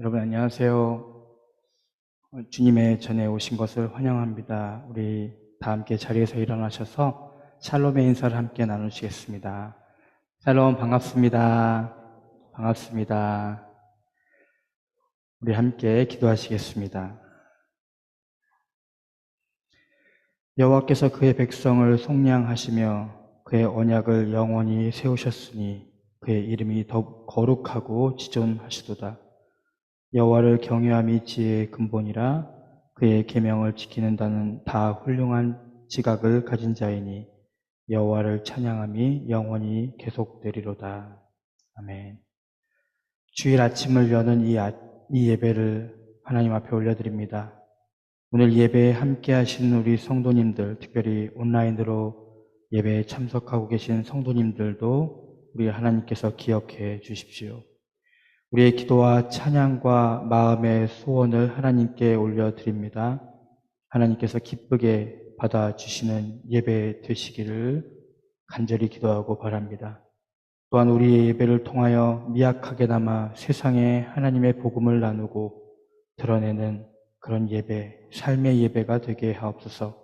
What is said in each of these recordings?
여러분 안녕하세요. 주님의 전에 오신 것을 환영합니다. 우리 다 함께 자리에서 일어나셔서 샬롬의 인사를 함께 나누시겠습니다. 샬롬 반갑습니다. 반갑습니다. 우리 함께 기도하시겠습니다. 여호와께서 그의 백성을 속량하시며 그의 언약을 영원히 세우셨으니 그의 이름이 더욱 거룩하고 지존하시도다. 여호와를 경외함이 지혜의 근본이라 그의 계명을 지키는 자는 다 훌륭한 지각을 가진 자이니 여호와를 찬양함이 영원히 계속되리로다. 아멘. 주일 아침을 여는 이 예배를 하나님 앞에 올려드립니다. 오늘 예배에 함께 하신 우리 성도님들, 특별히 온라인으로 예배에 참석하고 계신 성도님들도 우리 하나님께서 기억해 주십시오. 우리의 기도와 찬양과 마음의 소원을 하나님께 올려드립니다. 하나님께서 기쁘게 받아주시는 예배 되시기를 간절히 기도하고 바랍니다. 또한 우리의 예배를 통하여 미약하게나마 세상에 하나님의 복음을 나누고 드러내는 그런 예배, 삶의 예배가 되게 하옵소서.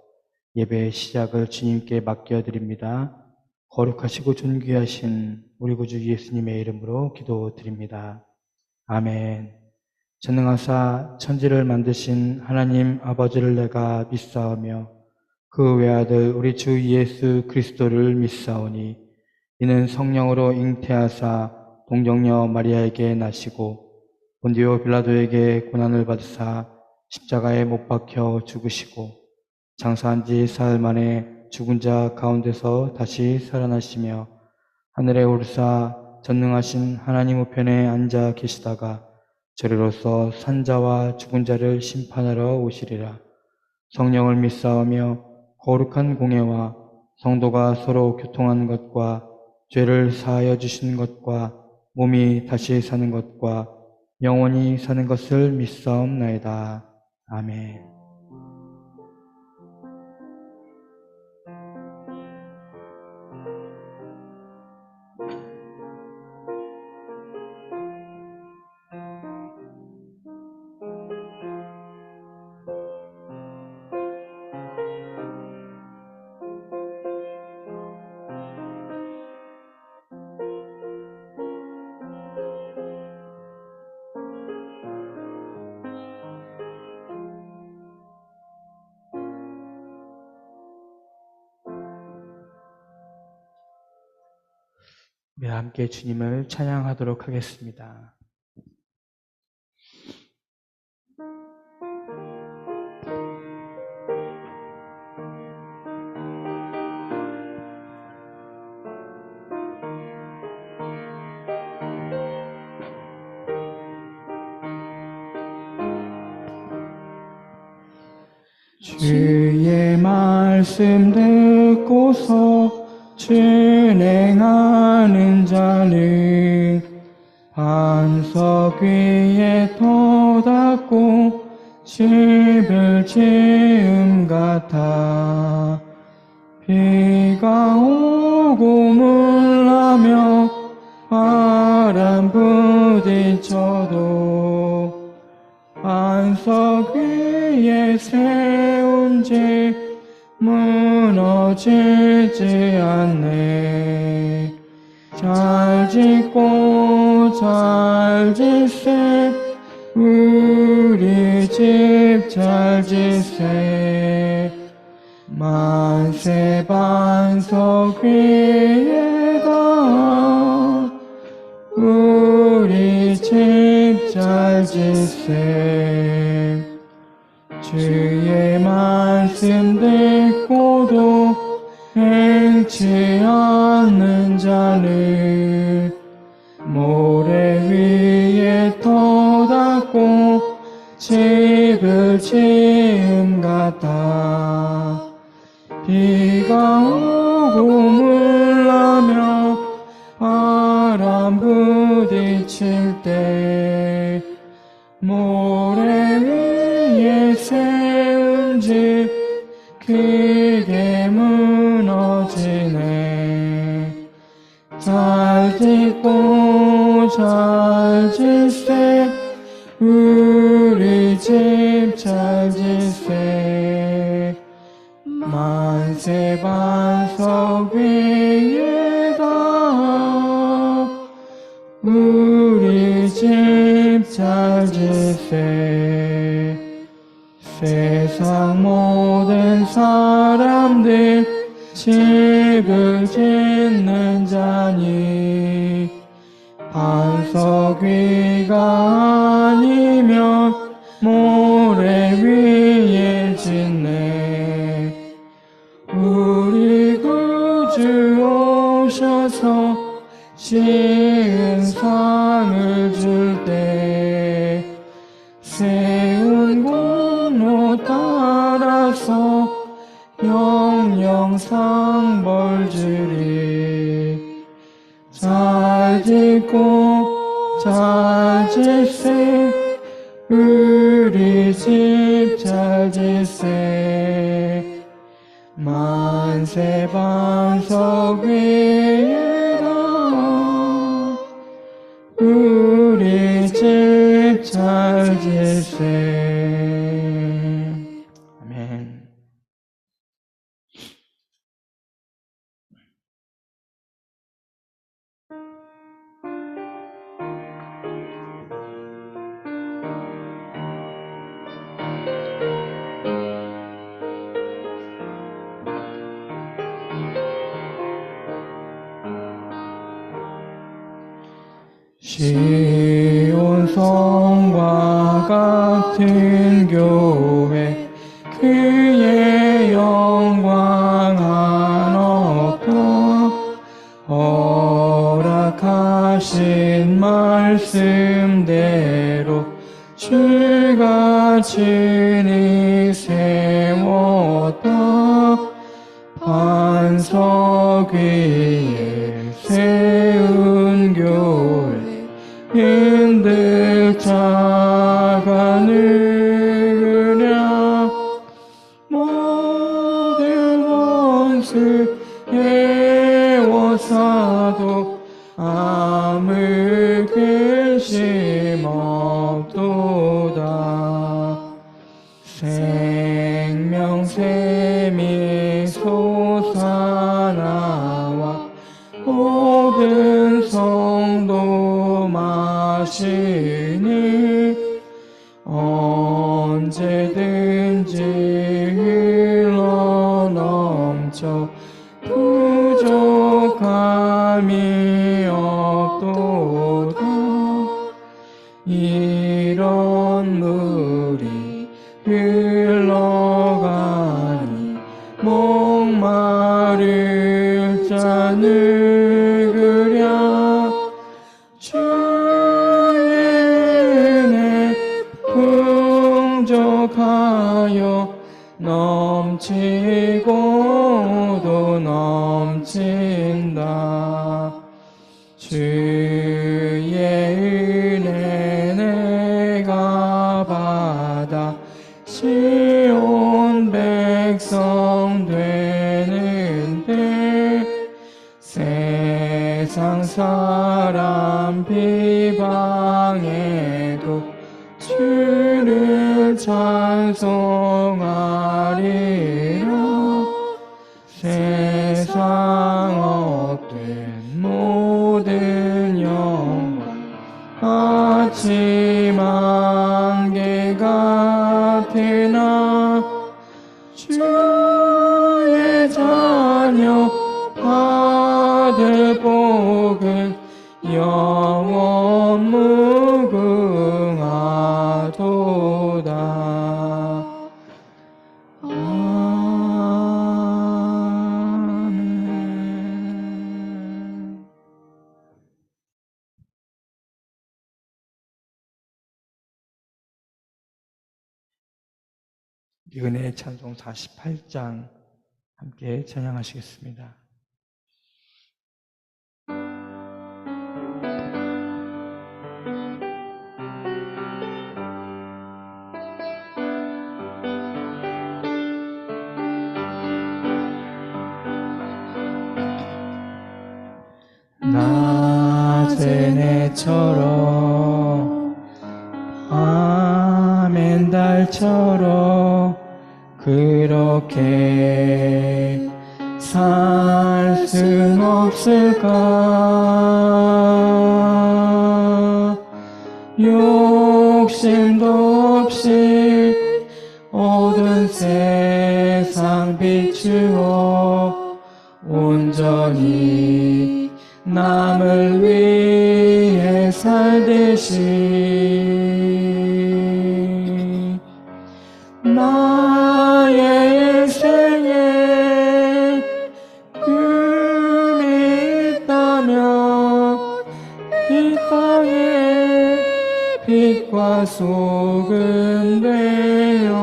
예배의 시작을 주님께 맡겨드립니다. 거룩하시고 존귀하신 우리 구주 예수님의 이름으로 기도드립니다. 아멘. 전능하사 천지를 만드신 하나님 아버지를 내가 믿사오며 그 외아들 우리 주 예수 그리스도를 믿사오니 이는 성령으로 잉태하사 동정녀 마리아에게 나시고 본디오 빌라도에게 고난을 받으사 십자가에 못 박혀 죽으시고 장사한 지 사흘 만에 죽은 자 가운데서 다시 살아나시며 하늘에 오르사 전능하신 하나님 우편에 앉아 계시다가 저리로서 산자와 죽은 자를 심판하러 오시리라. 성령을 믿사오며 거룩한 공예와 성도가 서로 교통한 것과 죄를 사하여 주신 것과 몸이 다시 사는 것과 영원히 사는 것을 믿사옵나이다. 아멘. 우리 함께 주님을 찬양하도록 하겠습니다. 주의 말씀 듣고서 준행하는 자는 반석 위에 터닫고 집을 지음 같아. 비가 오고 물나며 바람 부딪혀도 반석 위에 세운 집 무너지지 않네. 잘 짓고 잘 짓세 우리 집 잘 짓세. 만세 반석 위에다 우리 집 잘 짓세. 주의 말씀 듣고도 행치 않는 자는 모래 위에 터닫고 집을 지음 같아. 비가 오고 물나며 바람 부딪힐 때 모래 위에 세운 집 크게 무너지네. 잘 짓고 잘 짓세 우리 우리 집 잘 질세 만세 반석 위에다 우리 집 잘 질세 세상 모든 사람들 집을 짓는 자니 반석 위가 아니면 모래 위에 짓네 우리 구주 오셔서 지은 상을 줄 때 세운 공로 따라서 영영상 벌 주리 잘 짓고 잘 질세 우리 집 잘 질세 만세 반석 위에다 우리 집 잘 질세 아멘. 시온성과 같은 교회 그의 영광 한없도 허락하신 말씀대로 주가 친히 세웠다 반석 위에 세운 교회 힘들 자가 누구냐 모든 원수 애워사도 아무 근심 없도다 생명샘이 솟아나와 모든 성도 마시니 언제든지 흘러 넘쳐 부족함이 없도다 이런 물이 흘러가니 목마를 자 누구랴 주의 은혜 풍족하여 넘치고도 넘친다 주의 은혜 내가 받아 시온 백성 되는데 세상 사람 비방해도 주를 찬송하리라 세상 얻된 모든 영광 아침 안개 같으나 주의 자녀 받을 복은 영원 무궁하도다. 아멘. 이은혜의 찬송 48장 함께 찬양하시겠습니다. 낮은 해처럼 밤엔 말처럼 그렇게 살 순 없을까? 욕심도 없이 모든 세상 비추어 온전히 남을 위해 살듯이 나의 인생에 꿈이 있다면 이 땅에 빛과 소금 되어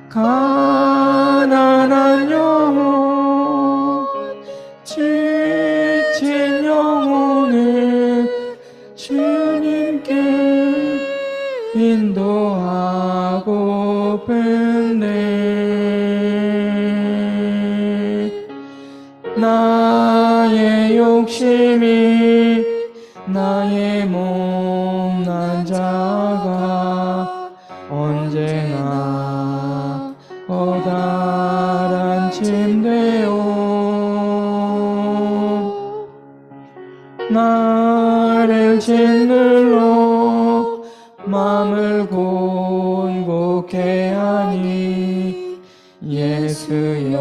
가난한 영혼 지친 영혼을 주님께 인도하고픈데 나의 욕심이 나의 못난 자가 언제나 커다란 침대요 나를 짓눌러 마음을 곤곡해 하니 예수여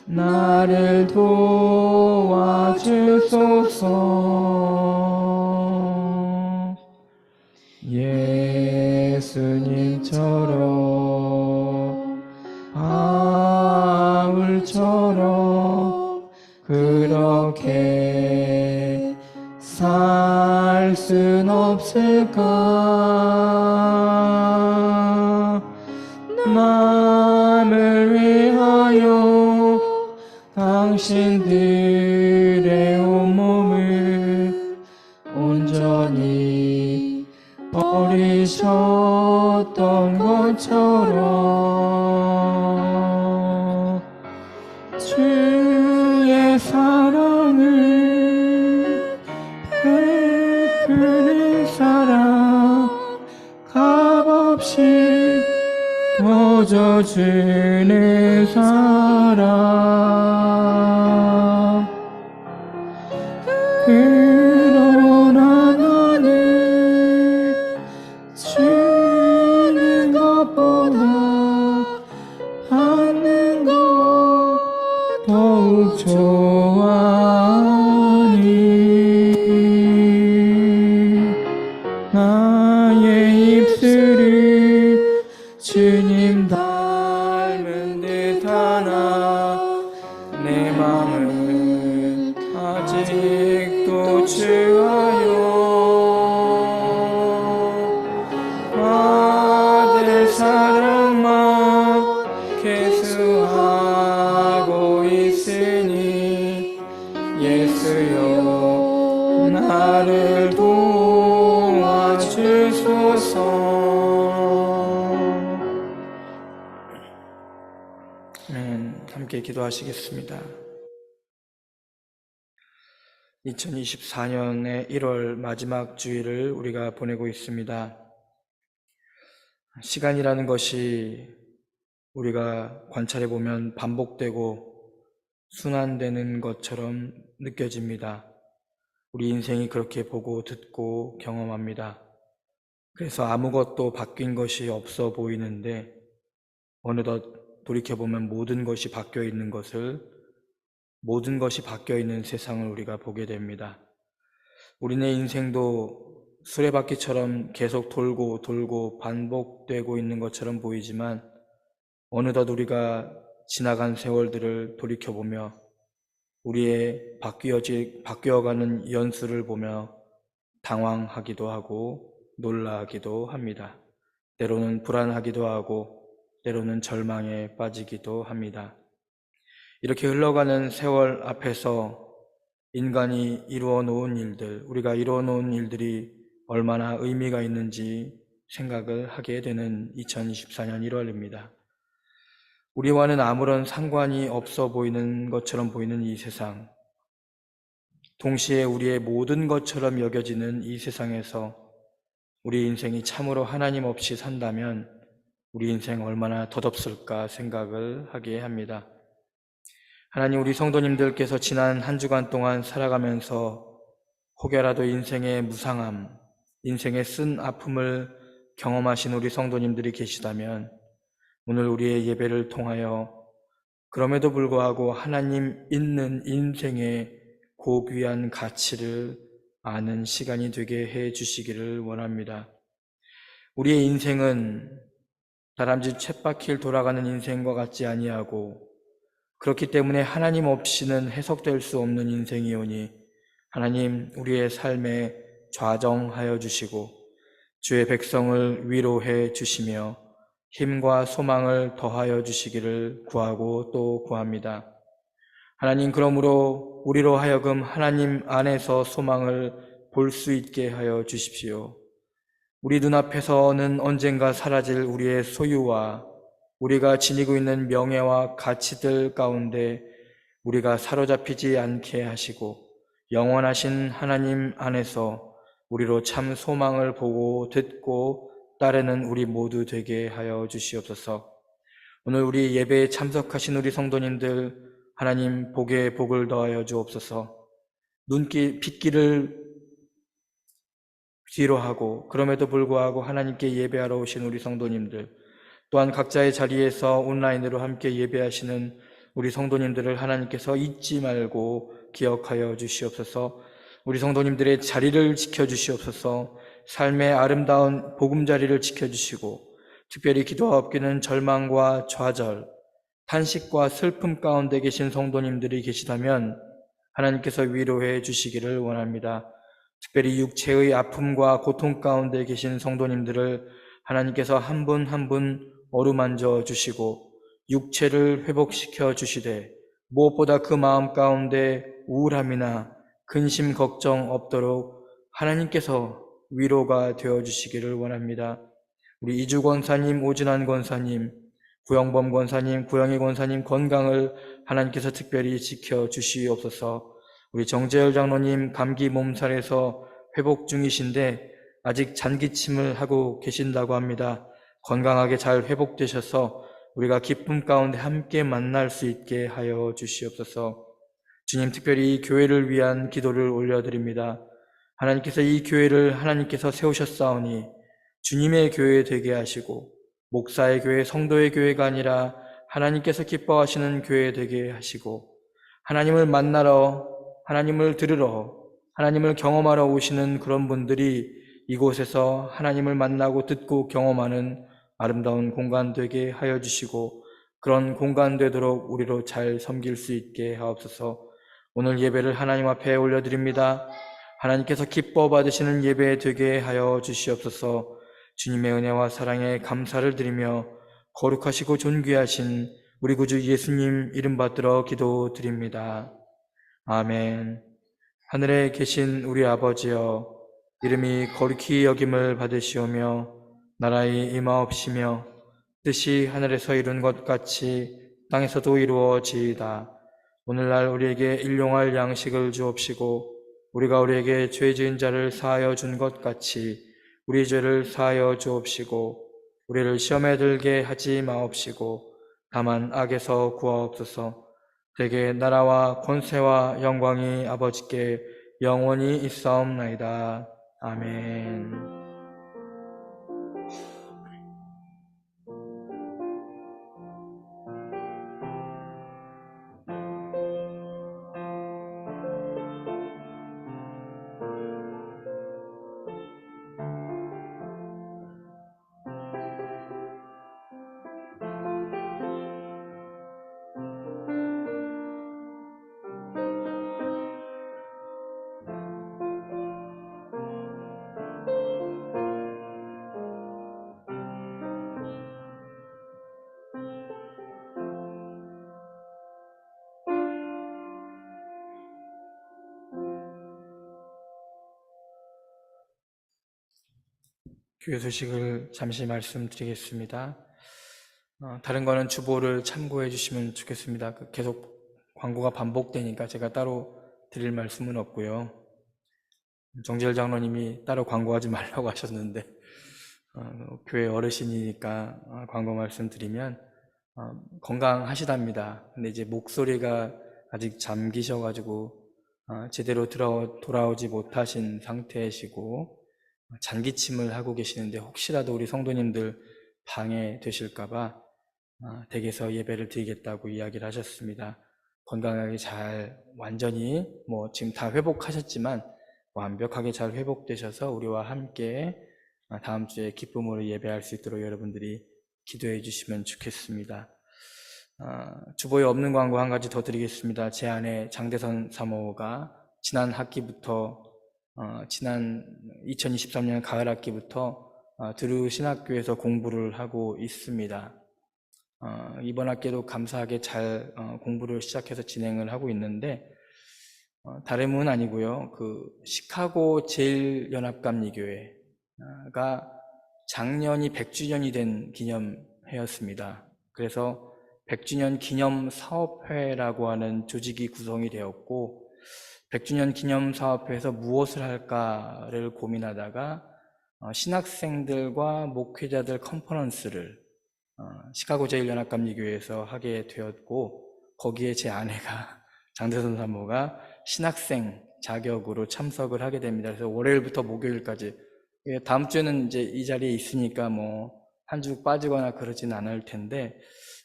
나를 도와주소서 예수님처럼 바울처럼 그렇게 살 순 없을까? 남을 위하여 당신들의 온몸을 온전히 버리셨던 것처럼 주의 사랑을 베푸는 사랑 값없이 거저주는 사람 그러나 나는 주는 것보다 받는 것 더욱 좋아하니 나의 입술을 주님 닮은 듯하나 내 맘은 아직도 주하여 받을 사랑만 계수하고 있으니 예수여 나를 도와주소서. 함께 기도하시겠습니다. 2024년의 1월 마지막 주일을 우리가 보내고 있습니다. 시간이라는 것이 우리가 관찰해 보면 반복되고 순환되는 것처럼 느껴집니다. 우리 인생이 그렇게 보고 듣고 경험합니다. 그래서 아무것도 바뀐 것이 없어 보이는데 어느덧 돌이켜보면 모든 것이 바뀌어 있는 세상을 우리가 보게 됩니다. 우리네 인생도 수레바퀴처럼 계속 돌고 돌고 반복되고 있는 것처럼 보이지만 어느덧 우리가 지나간 세월들을 돌이켜보며 우리의 바뀌어가는 연수를 보며 당황하기도 하고 놀라기도 합니다. 때로는 불안하기도 하고 때로는 절망에 빠지기도 합니다. 이렇게 흘러가는 세월 앞에서 인간이 이루어 놓은 일들, 우리가 이루어 놓은 일들이 얼마나 의미가 있는지 생각을 하게 되는 2024년 1월입니다. 우리와는 아무런 상관이 없어 보이는 것처럼 보이는 이 세상, 동시에 우리의 모든 것처럼 여겨지는 이 세상에서 우리 인생이 참으로 하나님 없이 산다면 우리 인생 얼마나 덧없을까 생각을 하게 합니다. 하나님, 우리 성도님들께서 지난 한 주간 동안 살아가면서 혹여라도 인생의 무상함, 인생의 쓴 아픔을 경험하신 우리 성도님들이 계시다면 오늘 우리의 예배를 통하여 그럼에도 불구하고 하나님 있는 인생의 고귀한 가치를 아는 시간이 되게 해 주시기를 원합니다. 우리의 인생은 다람쥐 쳇바퀴를 돌아가는 인생과 같지 아니하고 그렇기 때문에 하나님 없이는 해석될 수 없는 인생이오니 하나님 우리의 삶에 좌정하여 주시고 주의 백성을 위로해 주시며 힘과 소망을 더하여 주시기를 구하고 또 구합니다. 하나님, 그러므로 우리로 하여금 하나님 안에서 소망을 볼 수 있게 하여 주십시오. 우리 눈앞에서는 언젠가 사라질 우리의 소유와 우리가 지니고 있는 명예와 가치들 가운데 우리가 사로잡히지 않게 하시고 영원하신 하나님 안에서 우리로 참 소망을 보고 듣고 따르는 우리 모두 되게 하여 주시옵소서. 오늘 우리 예배에 참석하신 우리 성도님들 하나님 복에 복을 더하여 주옵소서. 빗길을 뒤로 하고 그럼에도 불구하고 하나님께 예배하러 오신 우리 성도님들, 또한 각자의 자리에서 온라인으로 함께 예배하시는 우리 성도님들을 하나님께서 잊지 말고 기억하여 주시옵소서. 우리 성도님들의 자리를 지켜주시옵소서. 삶의 아름다운 보금자리를 지켜주시고 특별히 기도하옵기는 절망과 좌절, 탄식과 슬픔 가운데 계신 성도님들이 계시다면 하나님께서 위로해 주시기를 원합니다. 특별히 육체의 아픔과 고통 가운데 계신 성도님들을 하나님께서 한 분 한 분 어루만져 주시고 육체를 회복시켜 주시되 무엇보다 그 마음 가운데 우울함이나 근심 걱정 없도록 하나님께서 위로가 되어 주시기를 원합니다. 우리 이주 권사님, 오진환 권사님, 구영범 권사님, 구영희 권사님 건강을 하나님께서 특별히 지켜 주시옵소서. 우리 정재열 장로님 감기 몸살에서 회복 중이신데 아직 잔기침을 하고 계신다고 합니다. 건강하게 잘 회복되셔서 우리가 기쁨 가운데 함께 만날 수 있게 하여 주시옵소서. 주님, 특별히 이 교회를 위한 기도를 올려드립니다. 하나님께서 이 교회를 하나님께서 세우셨사오니 주님의 교회 되게 하시고 목사의 교회, 성도의 교회가 아니라 하나님께서 기뻐하시는 교회 되게 하시고 하나님을 만나러, 하나님을 들으러, 하나님을 경험하러 오시는 그런 분들이 이곳에서 하나님을 만나고 듣고 경험하는 아름다운 공간 되게 하여 주시고 그런 공간 되도록 우리로 잘 섬길 수 있게 하옵소서. 오늘 예배를 하나님 앞에 올려드립니다. 하나님께서 기뻐 받으시는 예배 되게 하여 주시옵소서. 주님의 은혜와 사랑에 감사를 드리며 거룩하시고 존귀하신 우리 구주 예수님 이름 받들어 기도드립니다. 아멘. 하늘에 계신 우리 아버지여, 이름이 거룩히 여김을 받으시오며 나라의 임하옵시며 뜻이 하늘에서 이룬 것 같이 땅에서도 이루어지이다. 오늘날 우리에게 일용할 양식을 주옵시고 우리가 우리에게 죄 지은 자를 사하여 준 것 같이 우리 죄를 사하여 주옵시고 우리를 시험에 들게 하지 마옵시고 다만 악에서 구하옵소서. 대개 나라와 권세와 영광이 아버지께 영원히 있사옵나이다. 아멘. 교회 소식을 잠시 말씀드리겠습니다. 다른 거는 주보를 참고해 주시면 좋겠습니다. 계속 광고가 반복되니까 제가 따로 드릴 말씀은 없고요. 정재열 장로님이 따로 광고하지 말라고 하셨는데 교회 어르신이니까 광고 말씀드리면 건강하시답니다. 근데 이제 목소리가 아직 잠기셔가지고 제대로 돌아오지 못하신 상태이시고 잔기침을 하고 계시는데 혹시라도 우리 성도님들 방해되실까봐 댁에서 예배를 드리겠다고 이야기를 하셨습니다. 건강하게 잘 완전히 지금 다 회복하셨지만 완벽하게 잘 회복되셔서 우리와 함께 다음 주에 기쁨으로 예배할 수 있도록 여러분들이 기도해 주시면 좋겠습니다. 주보에 없는 광고 한 가지 더 드리겠습니다. 제 아내 장대선 사모가 지난 학기부터 지난 2023년 가을 학기부터 드루 신학교에서 공부를 하고 있습니다. 이번 학기도 감사하게 잘 공부를 시작해서 진행을 하고 있는데 다름은 아니고요. 그 시카고 제일연합감리교회가 작년이 100주년이 된 기념해였습니다. 그래서 100주년 기념 사업회라고 하는 조직이 구성이 되었고 100주년 기념 사업회에서 무엇을 할까를 고민하다가 신학생들과 목회자들 컨퍼런스를 시카고 제일연합감리교회에서 하게 되었고 거기에 제 아내가 장대선 사모가 신학생 자격으로 참석을 하게 됩니다. 그래서 월요일부터 목요일까지 다음 주에는 이제 이 자리에 있으니까 한 주 빠지거나 그러진 않을 텐데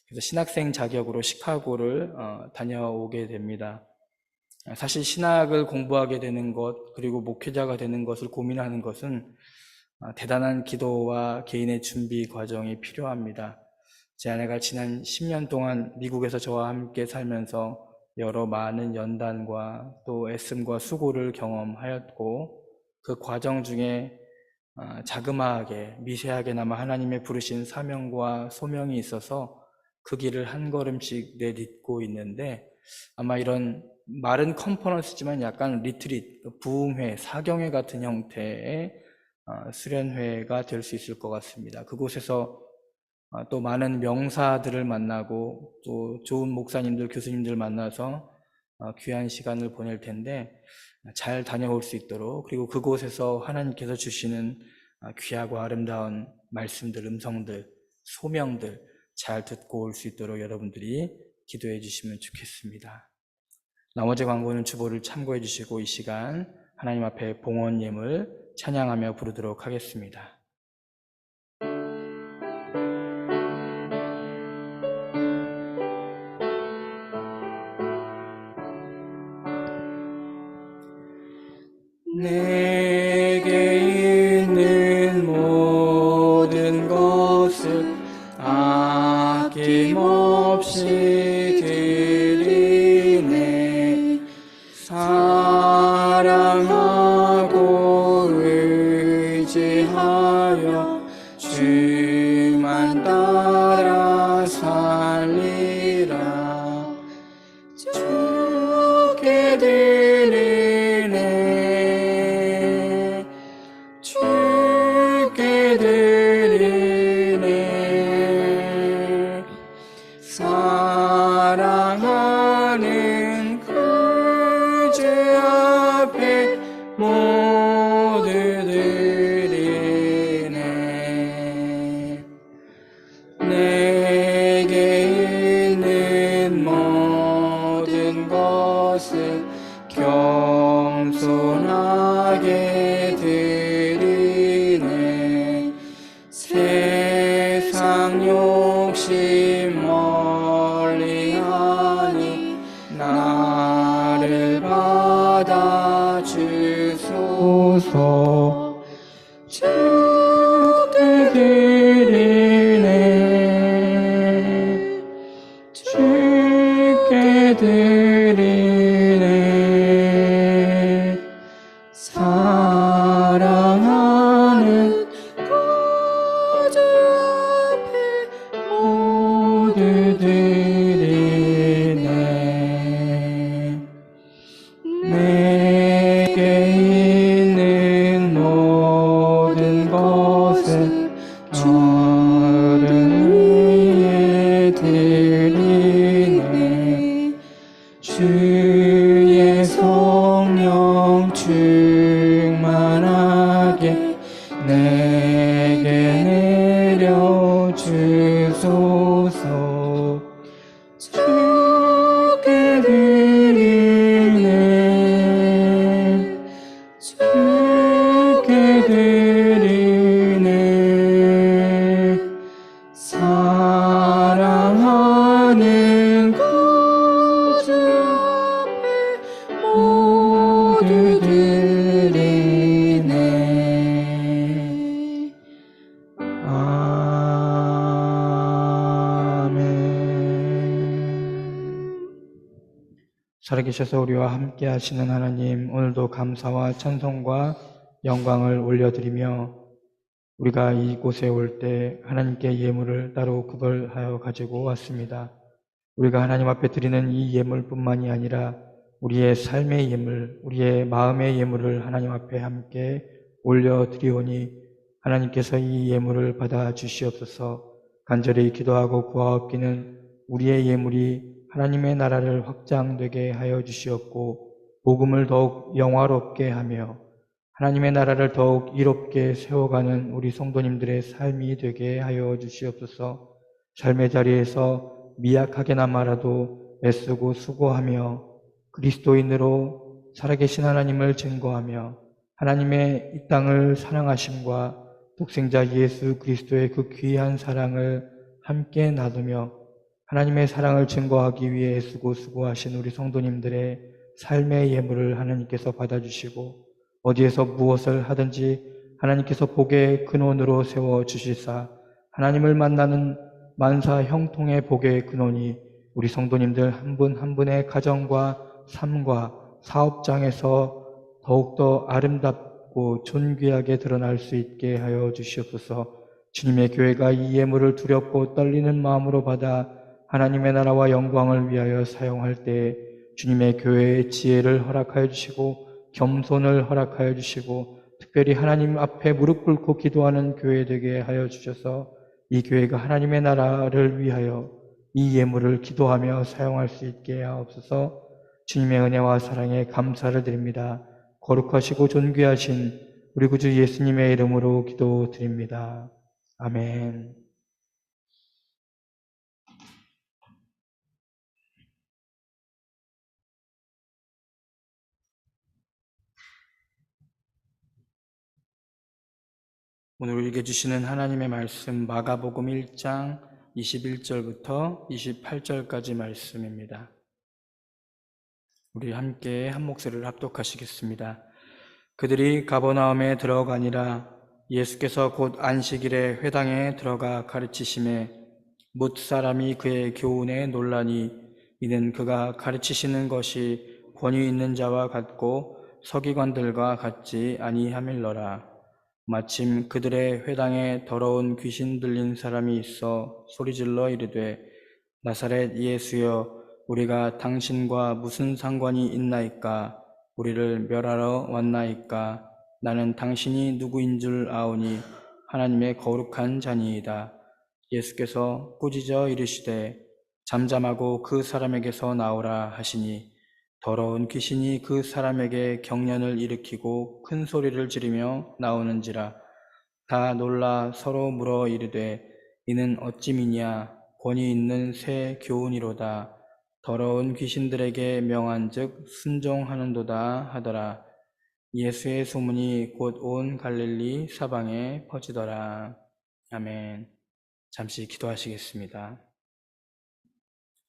그래서 신학생 자격으로 시카고를 다녀오게 됩니다. 사실 신학을 공부하게 되는 것 그리고 목회자가 되는 것을 고민하는 것은 대단한 기도와 개인의 준비 과정이 필요합니다. 제 아내가 지난 10년 동안 미국에서 저와 함께 살면서 여러 많은 연단과 또 애씀과 수고를 경험하였고 그 과정 중에 자그마하게 미세하게나마 하나님의 부르신 사명과 소명이 있어서 그 길을 한 걸음씩 내딛고 있는데 아마 이런 말은 컨퍼런스지만 약간 리트릿, 부흥회, 사경회 같은 형태의 수련회가 될 수 있을 것 같습니다. 그곳에서 또 많은 명사들을 만나고 또 좋은 목사님들, 교수님들 만나서 귀한 시간을 보낼 텐데 잘 다녀올 수 있도록 그리고 그곳에서 하나님께서 주시는 귀하고 아름다운 말씀들, 음성들, 소명들 잘 듣고 올 수 있도록 여러분들이 기도해 주시면 좋겠습니다. 나머지 광고는 주보를 참고해 주시고 이 시간 하나님 앞에 봉헌 예물 찬양하며 부르도록 하겠습니다. 내게 있는 모든 것을 아낌없이 드리네. 사랑하고 의지하여 주만 따라 살리라. 주께 드리네. 주께 드리네. 사랑하는 그 주 앞에 모두 드리네. 내게 있는 모든 것을 겸손하게 드리네. 세상 욕심 멀리하니 나를 받아주소서. 주께 드리네. 주께 드리네. 사랑하는 구주 앞에 모두 드리네. 내게 있는 모든 것을 주를 위해 드리네. 주의 성령 충만하니 모두 드리네. 아멘. 살아계셔서 우리와 함께 하시는 하나님, 오늘도 감사와 찬송과 영광을 올려드리며 우리가 이곳에 올 때 하나님께 예물을 따로 구별하여 가지고 왔습니다. 우리가 하나님 앞에 드리는 이 예물뿐만이 아니라 우리의 삶의 예물, 우리의 마음의 예물을 하나님 앞에 함께 올려드리오니 하나님께서 이 예물을 받아 주시옵소서. 간절히 기도하고 구하옵기는 우리의 예물이 하나님의 나라를 확장되게 하여 주시옵고 복음을 더욱 영화롭게 하며 하나님의 나라를 더욱 이롭게 세워가는 우리 성도님들의 삶이 되게 하여 주시옵소서. 삶의 자리에서 미약하게나마라도 애쓰고 수고하며 그리스도인으로 살아계신 하나님을 증거하며 하나님의 이 땅을 사랑하심과 독생자 예수 그리스도의 그 귀한 사랑을 함께 나누며 하나님의 사랑을 증거하기 위해 애쓰고 수고하신 우리 성도님들의 삶의 예물을 하나님께서 받아주시고 어디에서 무엇을 하든지 하나님께서 복의 근원으로 세워주시사 하나님을 만나는 만사 형통의 복의 근원이 우리 성도님들 한 분 한 분의 가정과 삶과 사업장에서 더욱더 아름답고 존귀하게 드러날 수 있게 하여 주시옵소서. 주님의 교회가 이 예물을 두렵고 떨리는 마음으로 받아 하나님의 나라와 영광을 위하여 사용할 때 주님의 교회의 지혜를 허락하여 주시고 겸손을 허락하여 주시고 특별히 하나님 앞에 무릎 꿇고 기도하는 교회 되게 하여 주셔서 이 교회가 하나님의 나라를 위하여 이 예물을 기도하며 사용할 수 있게 하옵소서. 주님의 은혜와 사랑에 감사를 드립니다. 거룩하시고 존귀하신 우리 구주 예수님의 이름으로 기도드립니다. 아멘. 오늘 읽어주시는 하나님의 말씀 마가복음 1장 21절부터 28절까지 말씀입니다. 우리 함께 한 목소리를 합독하시겠습니다. 그들이 가버나움에 들어가니라. 예수께서 곧 안식일에 회당에 들어가 가르치심에 뭇 사람이 그의 교훈에 놀라니 이는 그가 가르치시는 것이 권위 있는 자와 같고 서기관들과 같지 아니함일러라. 마침 그들의 회당에 더러운 귀신 들린 사람이 있어 소리질러 이르되 나사렛 예수여 우리가 당신과 무슨 상관이 있나이까? 우리를 멸하러 왔나이까? 나는 당신이 누구인 줄 아오니 하나님의 거룩한 자니이다. 예수께서 꾸짖어 이르시되 잠잠하고 그 사람에게서 나오라 하시니 더러운 귀신이 그 사람에게 경련을 일으키고 큰 소리를 지르며 나오는지라. 다 놀라 서로 물어 이르되 이는 어찌미냐? 권위 있는 새 교훈이로다. 더러운 귀신들에게 명한즉 순종하는도다 하더라. 예수의 소문이 곧 온 갈릴리 사방에 퍼지더라. 아멘. 잠시 기도하시겠습니다.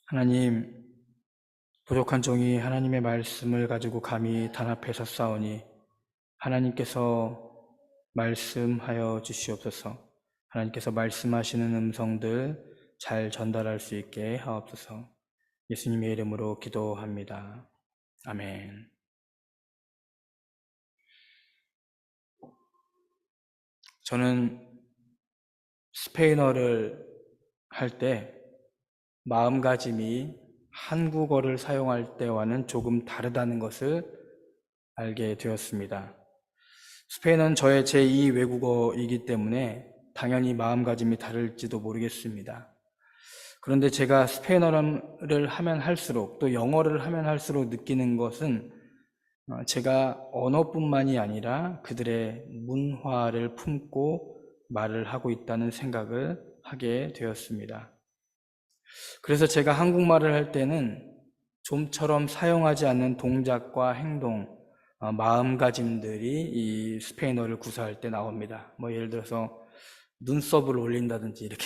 하나님, 부족한 종이 하나님의 말씀을 가지고 감히 단합해 섰사오니 하나님께서 말씀하여 주시옵소서. 하나님께서 말씀하시는 음성들 잘 전달할 수 있게 하옵소서. 예수님의 이름으로 기도합니다. 아멘. 저는 스페인어를 할 때 마음가짐이 한국어를 사용할 때와는 조금 다르다는 것을 알게 되었습니다. 스페인어는 저의 제2 외국어이기 때문에 당연히 마음가짐이 다를지도 모르겠습니다. 그런데 제가 스페인어를 하면 할수록 또 영어를 하면 할수록 느끼는 것은 제가 언어뿐만이 아니라 그들의 문화를 품고 말을 하고 있다는 생각을 하게 되었습니다. 그래서 제가 한국말을 할 때는 좀처럼 사용하지 않는 동작과 행동, 마음가짐들이 이 스페인어를 구사할 때 나옵니다. 예를 들어서 눈썹을 올린다든지 이렇게.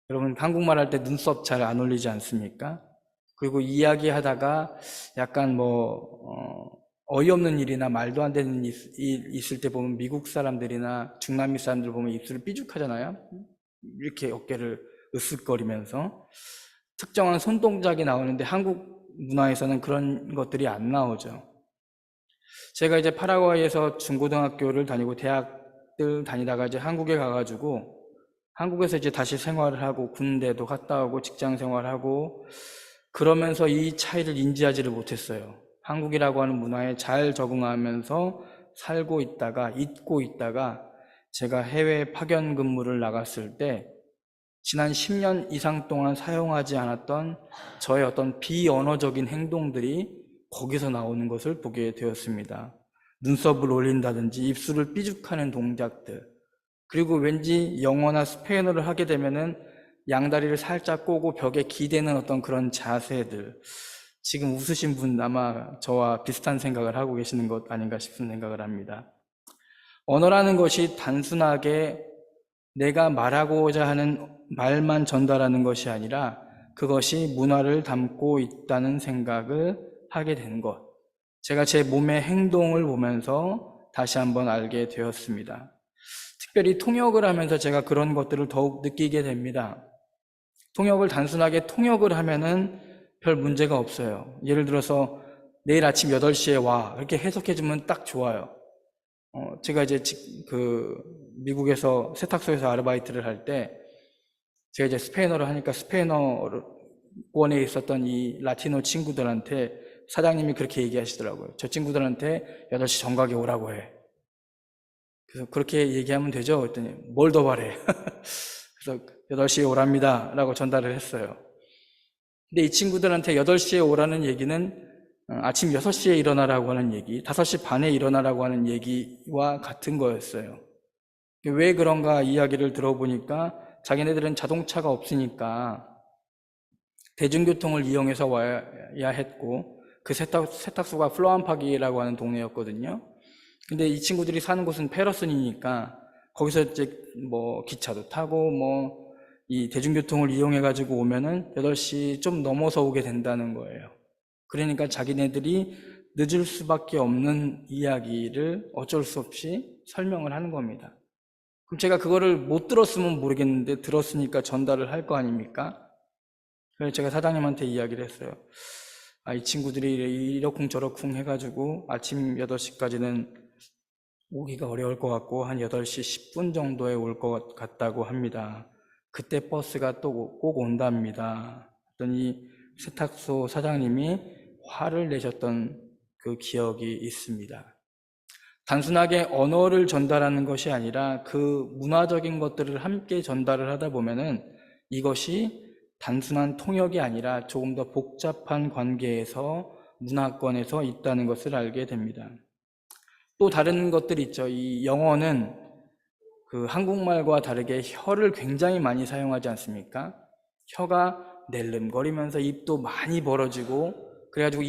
여러분 한국말 할 때 눈썹 잘 안 올리지 않습니까? 그리고 이야기하다가 약간 어이없는 일이나 말도 안 되는 일 있을 때 보면 미국 사람들이나 중남미 사람들 보면 입술을 삐죽하잖아요. 이렇게 어깨를 으쓱거리면서 특정한 손동작이 나오는데 한국 문화에서는 그런 것들이 안 나오죠. 제가 이제 파라과이에서 중고등학교를 다니고 대학들 다니다가 이제 한국에 가가지고 한국에서 이제 다시 생활을 하고 군대도 갔다 오고 직장 생활하고 그러면서 이 차이를 인지하지를 못했어요. 한국이라고 하는 문화에 잘 적응하면서 살고 있다가 잊고 있다가 제가 해외 파견 근무를 나갔을 때 지난 10년 이상 동안 사용하지 않았던 저의 어떤 비언어적인 행동들이 거기서 나오는 것을 보게 되었습니다. 눈썹을 올린다든지 입술을 삐죽하는 동작들, 그리고 왠지 영어나 스페인어를 하게 되면은 양다리를 살짝 꼬고 벽에 기대는 어떤 그런 자세들. 지금 웃으신 분 아마 저와 비슷한 생각을 하고 계시는 것 아닌가 싶은 생각을 합니다. 언어라는 것이 단순하게 내가 말하고자 하는 말만 전달하는 것이 아니라 그것이 문화를 담고 있다는 생각을 하게 된 것. 제가 제 몸의 행동을 보면서 다시 한번 알게 되었습니다. 특별히 통역을 하면서 제가 그런 것들을 더욱 느끼게 됩니다. 통역을 단순하게 통역을 하면은 별 문제가 없어요. 예를 들어서 내일 아침 8시에 와. 이렇게 해석해주면 딱 좋아요. 제가 이제 미국에서 세탁소에서 아르바이트를 할 때 제가 이제 스페인어를 하니까 스페인어권에 있었던 이 라티노 친구들한테 사장님이 그렇게 얘기하시더라고요. 저 친구들한테 8시 정각에 오라고 해. 그래서 그렇게 얘기하면 되죠? 그랬더니 뭘 더 바래? 그래서 8시에 오랍니다 라고 전달을 했어요. 근데 이 친구들한테 8시에 오라는 얘기는 아침 6시에 일어나라고 하는 얘기, 5시 반에 일어나라고 하는 얘기와 같은 거였어요. 왜 그런가 이야기를 들어보니까 자기네들은 자동차가 없으니까 대중교통을 이용해서 와야 했고 그 세탁소가 플로암파기라고 하는 동네였거든요. 근데 이 친구들이 사는 곳은 페러슨이니까 거기서 이제 뭐 기차도 타고 뭐 이 대중교통을 이용해 가지고 오면은 8시 좀 넘어서 오게 된다는 거예요. 그러니까 자기네들이 늦을 수밖에 없는 이야기를 어쩔 수 없이 설명을 하는 겁니다. 그럼 제가 그거를 못 들었으면 모르겠는데 들었으니까 전달을 할 거 아닙니까? 그래서 제가 사장님한테 이야기를 했어요. 이 친구들이 이러쿵저러쿵 해가지고 아침 8시까지는 오기가 어려울 것 같고 한 8시 10분 정도에 올 것 같다고 합니다. 그때 버스가 또 꼭 온답니다. 그랬더니 세탁소 사장님이 화를 내셨던 그 기억이 있습니다. 단순하게 언어를 전달하는 것이 아니라 그 문화적인 것들을 함께 전달을 하다 보면은 이것이 단순한 통역이 아니라 조금 더 복잡한 관계에서 문화권에서 있다는 것을 알게 됩니다. 또 다른 것들이 있죠. 이 영어는 그 한국말과 다르게 혀를 굉장히 많이 사용하지 않습니까? 혀가 낼름거리면서 입도 많이 벌어지고 그래가지고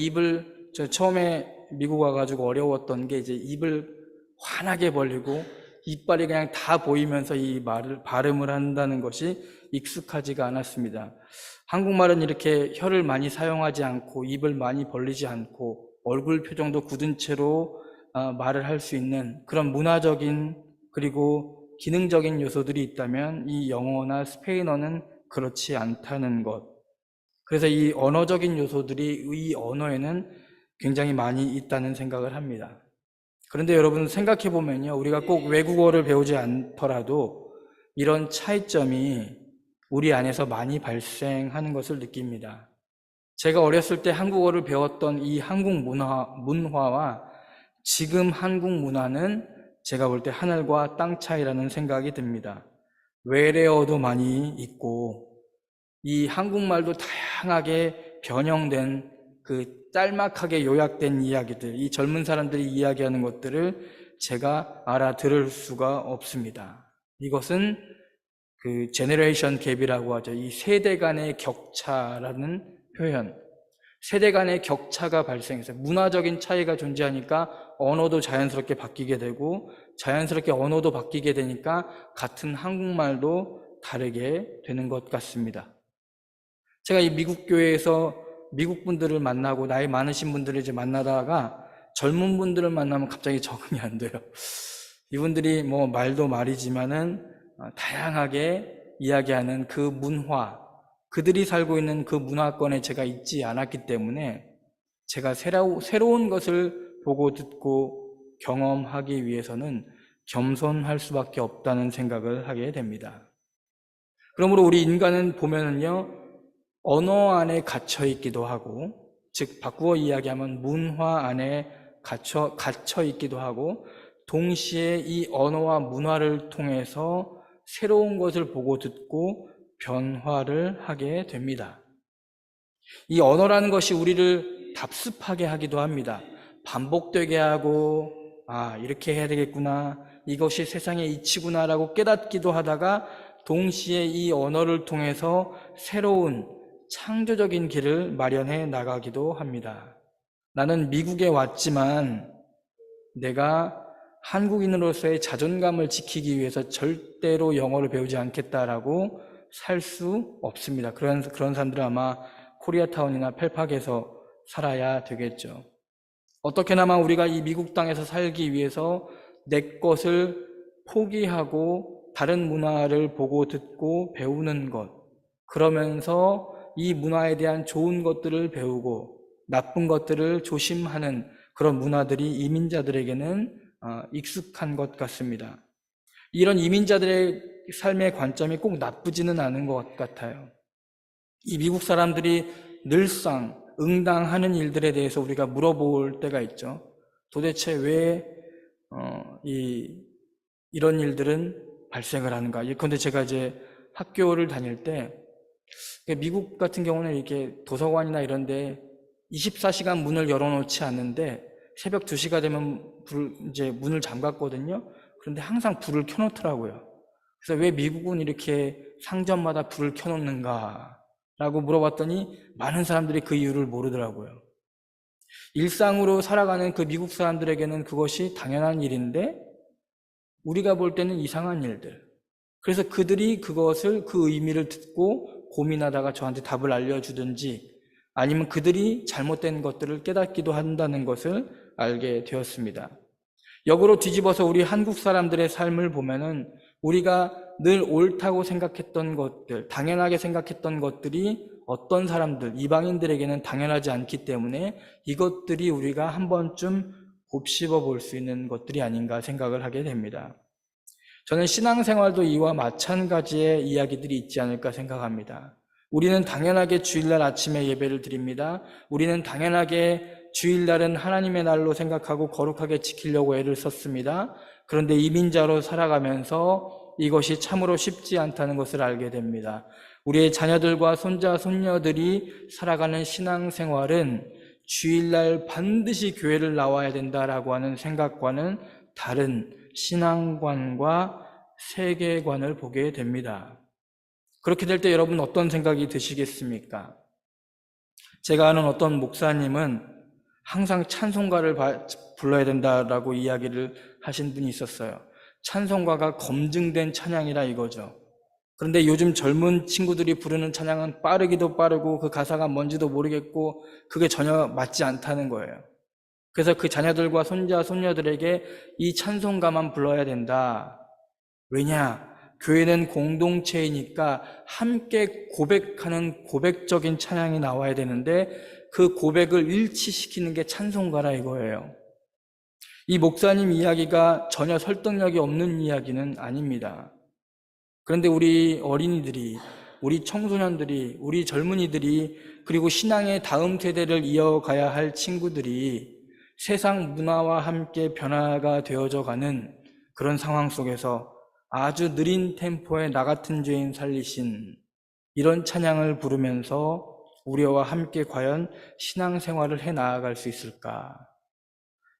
저 처음에 미국 와가지고 어려웠던 게 이제 입을 환하게 벌리고 이빨이 그냥 다 보이면서 이 발음을 한다는 것이 익숙하지가 않았습니다. 한국말은 이렇게 혀를 많이 사용하지 않고 입을 많이 벌리지 않고 얼굴 표정도 굳은 채로 말을 할 수 있는 그런 문화적인 그리고 기능적인 요소들이 있다면 이 영어나 스페인어는 그렇지 않다는 것. 그래서 이 언어적인 요소들이 이 언어에는 굉장히 많이 있다는 생각을 합니다. 그런데 여러분 생각해 보면요. 우리가 꼭 외국어를 배우지 않더라도 이런 차이점이 우리 안에서 많이 발생하는 것을 느낍니다. 제가 어렸을 때 한국어를 배웠던 이 한국 문화와 지금 한국 문화는 제가 볼 때 하늘과 땅 차이라는 생각이 듭니다. 외래어도 많이 있고 이 한국말도 다양하게 변형된 그 짤막하게 요약된 이야기들, 이 젊은 사람들이 이야기하는 것들을 제가 알아들을 수가 없습니다. 이것은 그 제너레이션 갭이라고 하죠. 이 세대 간의 격차라는 표현. 세대 간의 격차가 발생해서 문화적인 차이가 존재하니까 언어도 자연스럽게 바뀌게 되고 자연스럽게 언어도 바뀌게 되니까 같은 한국말도 다르게 되는 것 같습니다. 제가 이 미국 교회에서 미국 분들을 만나고 나이 많으신 분들을 이제 만나다가 젊은 분들을 만나면 갑자기 적응이 안 돼요. 이분들이 뭐 말도 말이지만은 다양하게 이야기하는 그 문화, 그들이 살고 있는 그 문화권에 제가 있지 않았기 때문에 제가 새로운 것을 보고 듣고 경험하기 위해서는 겸손할 수밖에 없다는 생각을 하게 됩니다. 그러므로 우리 인간은 보면은요, 언어 안에 갇혀 있기도 하고, 즉 바꾸어 이야기하면 문화 안에 갇혀 있기도 하고, 동시에 이 언어와 문화를 통해서 새로운 것을 보고 듣고 변화를 하게 됩니다. 이 언어라는 것이 우리를 답습하게 하기도 합니다. 반복되게 하고, 이렇게 해야 되겠구나, 이것이 세상의 이치구나라고 깨닫기도 하다가 동시에 이 언어를 통해서 새로운 창조적인 길을 마련해 나가기도 합니다. 나는 미국에 왔지만 내가 한국인으로서의 자존감을 지키기 위해서 절대로 영어를 배우지 않겠다라고 살 수 없습니다. 그런 사람들은 아마 코리아타운이나 펠팍에서 살아야 되겠죠. 어떻게나마 우리가 이 미국 땅에서 살기 위해서 내 것을 포기하고 다른 문화를 보고 듣고 배우는 것, 그러면서 이 문화에 대한 좋은 것들을 배우고 나쁜 것들을 조심하는 그런 문화들이 이민자들에게는 익숙한 것 같습니다. 이런 이민자들의 삶의 관점이 꼭 나쁘지는 않은 것 같아요. 이 미국 사람들이 늘상 응당하는 일들에 대해서 우리가 물어볼 때가 있죠. 도대체 왜 이런 일들은 발생을 하는가? 그런데 제가 이제 학교를 다닐 때 미국 같은 경우는 이렇게 도서관이나 이런 데 24시간 문을 열어놓지 않는데 새벽 2시가 되면 이제 문을 잠갔거든요. 그런데 항상 불을 켜놓더라고요. 그래서 왜 미국은 이렇게 상점마다 불을 켜놓는가? 라고 물어봤더니 많은 사람들이 그 이유를 모르더라고요. 일상으로 살아가는 그 미국 사람들에게는 그것이 당연한 일인데 우리가 볼 때는 이상한 일들. 그래서 그들이 그것을, 그 의미를 듣고 고민하다가 저한테 답을 알려주든지 아니면 그들이 잘못된 것들을 깨닫기도 한다는 것을 알게 되었습니다. 역으로 뒤집어서 우리 한국 사람들의 삶을 보면은 우리가 늘 옳다고 생각했던 것들, 당연하게 생각했던 것들이 어떤 사람들, 이방인들에게는 당연하지 않기 때문에 이것들이 우리가 한 번쯤 곱씹어 볼 수 있는 것들이 아닌가 생각을 하게 됩니다. 저는 신앙생활도 이와 마찬가지의 이야기들이 있지 않을까 생각합니다. 우리는 당연하게 주일날 아침에 예배를 드립니다. 우리는 당연하게 주일날은 하나님의 날로 생각하고 거룩하게 지키려고 애를 썼습니다. 그런데 이민자로 살아가면서 이것이 참으로 쉽지 않다는 것을 알게 됩니다. 우리의 자녀들과 손자, 손녀들이 살아가는 신앙생활은 주일날 반드시 교회를 나와야 된다라고 하는 생각과는 다른 신앙관과 세계관을 보게 됩니다. 그렇게 될 때 여러분 어떤 생각이 드시겠습니까? 제가 아는 어떤 목사님은 항상 찬송가를 불러야 된다라고 이야기를 하신 분이 있었어요. 찬송가가 검증된 찬양이라 이거죠. 그런데 요즘 젊은 친구들이 부르는 찬양은 빠르기도 빠르고 그 가사가 뭔지도 모르겠고 그게 전혀 맞지 않다는 거예요. 그래서 그 자녀들과 손자, 손녀들에게 이 찬송가만 불러야 된다. 왜냐? 교회는 공동체이니까 함께 고백하는 고백적인 찬양이 나와야 되는데 그 고백을 일치시키는 게 찬송가라 이거예요. 이 목사님 이야기가 전혀 설득력이 없는 이야기는 아닙니다. 그런데 우리 어린이들이, 우리 청소년들이, 우리 젊은이들이 그리고 신앙의 다음 세대를 이어가야 할 친구들이 세상 문화와 함께 변화가 되어져 가는 그런 상황 속에서 아주 느린 템포에 나 같은 죄인 살리신 이런 찬양을 부르면서 우리와 함께 과연 신앙생활을 해 나아갈 수 있을까?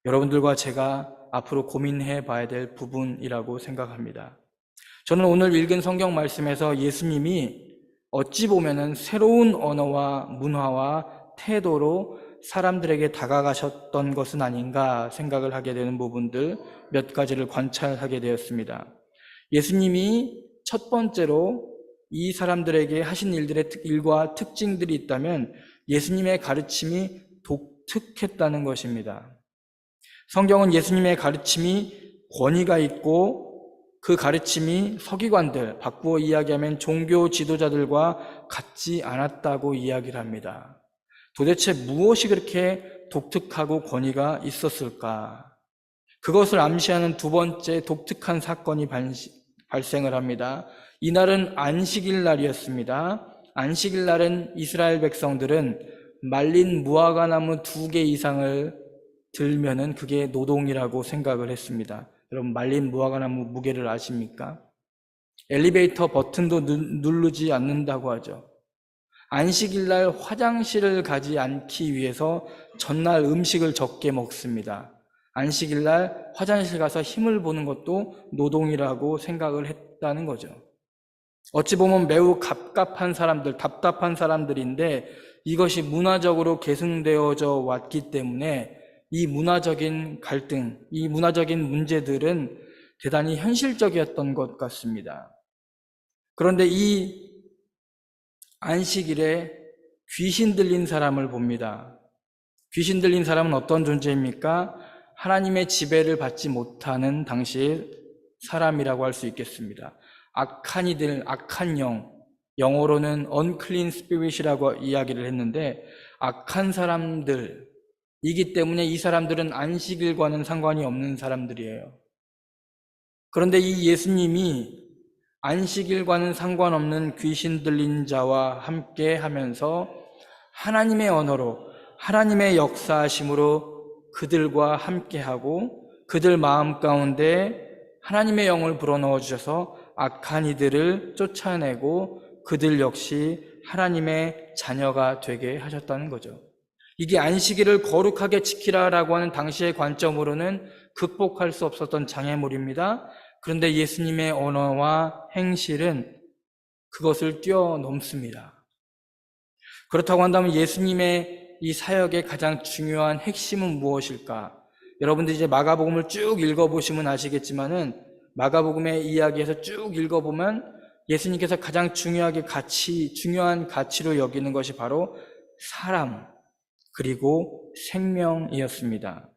여러분들과 제가 앞으로 고민해 봐야 될 부분이라고 생각합니다. 저는 오늘 읽은 성경 말씀에서 예수님이 어찌 보면은 새로운 언어와 문화와 태도로 사람들에게 다가가셨던 것은 아닌가 생각을 하게 되는 부분들 몇 가지를 관찰하게 되었습니다. 예수님이 첫 번째로 이 사람들에게 하신 일과 특징들이 있다면 예수님의 가르침이 독특했다는 것입니다. 성경은 예수님의 가르침이 권위가 있고 그 가르침이 서기관들, 바꾸어 이야기하면 종교 지도자들과 같지 않았다고 이야기를 합니다. 도대체 무엇이 그렇게 독특하고 권위가 있었을까? 그것을 암시하는 두 번째 독특한 사건이 발생을 합니다. 이날은 안식일 날이었습니다. 안식일 날은 이스라엘 백성들은 말린 무화과 나무 2개 이상을 들면은 그게 노동이라고 생각을 했습니다. 여러분, 말린 무화과 나무 무게를 아십니까? 엘리베이터 버튼도 누르지 않는다고 하죠. 안식일 날 화장실을 가지 않기 위해서 전날 음식을 적게 먹습니다. 안식일 날 화장실 가서 힘을 보는 것도 노동이라고 생각을 했다는 거죠. 어찌 보면 매우 갑갑한 사람들, 답답한 사람들인데 이것이 문화적으로 계승되어져 왔기 때문에 이 문화적인 갈등, 이 문화적인 문제들은 대단히 현실적이었던 것 같습니다. 그런데 이 안식일에 귀신 들린 사람을 봅니다. 귀신 들린 사람은 어떤 존재입니까? 하나님의 지배를 받지 못하는 당시의 사람이라고 할 수 있겠습니다. 악한 이들, 악한 영, 영어로는 unclean spirit이라고 이야기를 했는데 악한 사람들이기 때문에 이 사람들은 안식일과는 상관이 없는 사람들이에요. 그런데 이 예수님이 안식일과는 상관없는 귀신 들린 자와 함께 하면서 하나님의 언어로, 하나님의 역사하심으로 그들과 함께하고 그들 마음 가운데 하나님의 영을 불어넣어 주셔서 악한 이들을 쫓아내고 그들 역시 하나님의 자녀가 되게 하셨다는 거죠. 이게 안식일을 거룩하게 지키라라고 하는 당시의 관점으로는 극복할 수 없었던 장애물입니다. 그런데 예수님의 언어와 행실은 그것을 뛰어넘습니다. 그렇다고 한다면 예수님의 이 사역의 가장 중요한 핵심은 무엇일까? 여러분들 이제 마가복음을 쭉 읽어보시면 아시겠지만은 마가복음의 이야기에서 쭉 읽어보면 예수님께서 가장 중요한 가치로 여기는 것이 바로 사람 그리고 생명이었습니다.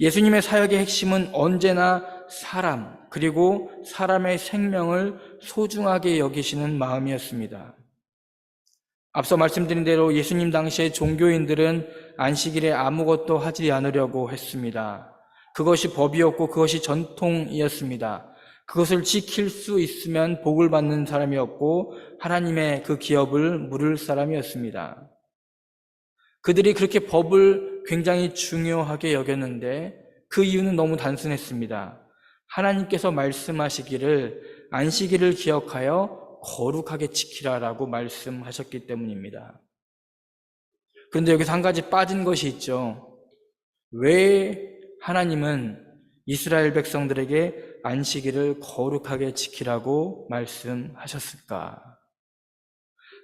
예수님의 사역의 핵심은 언제나 사람 그리고 사람의 생명을 소중하게 여기시는 마음이었습니다. 앞서 말씀드린 대로 예수님 당시의 종교인들은 안식일에 아무것도 하지 않으려고 했습니다. 그것이 법이었고 그것이 전통이었습니다. 그것을 지킬 수 있으면 복을 받는 사람이었고 하나님의 그 기업을 물을 사람이었습니다. 그들이 그렇게 법을 굉장히 중요하게 여겼는데 그 이유는 너무 단순했습니다. 하나님께서 말씀하시기를 안식일을 기억하여 거룩하게 지키라라고 말씀하셨기 때문입니다. 그런데 여기서 한 가지 빠진 것이 있죠. 왜 하나님은 이스라엘 백성들에게 안식일을 거룩하게 지키라고 말씀하셨을까?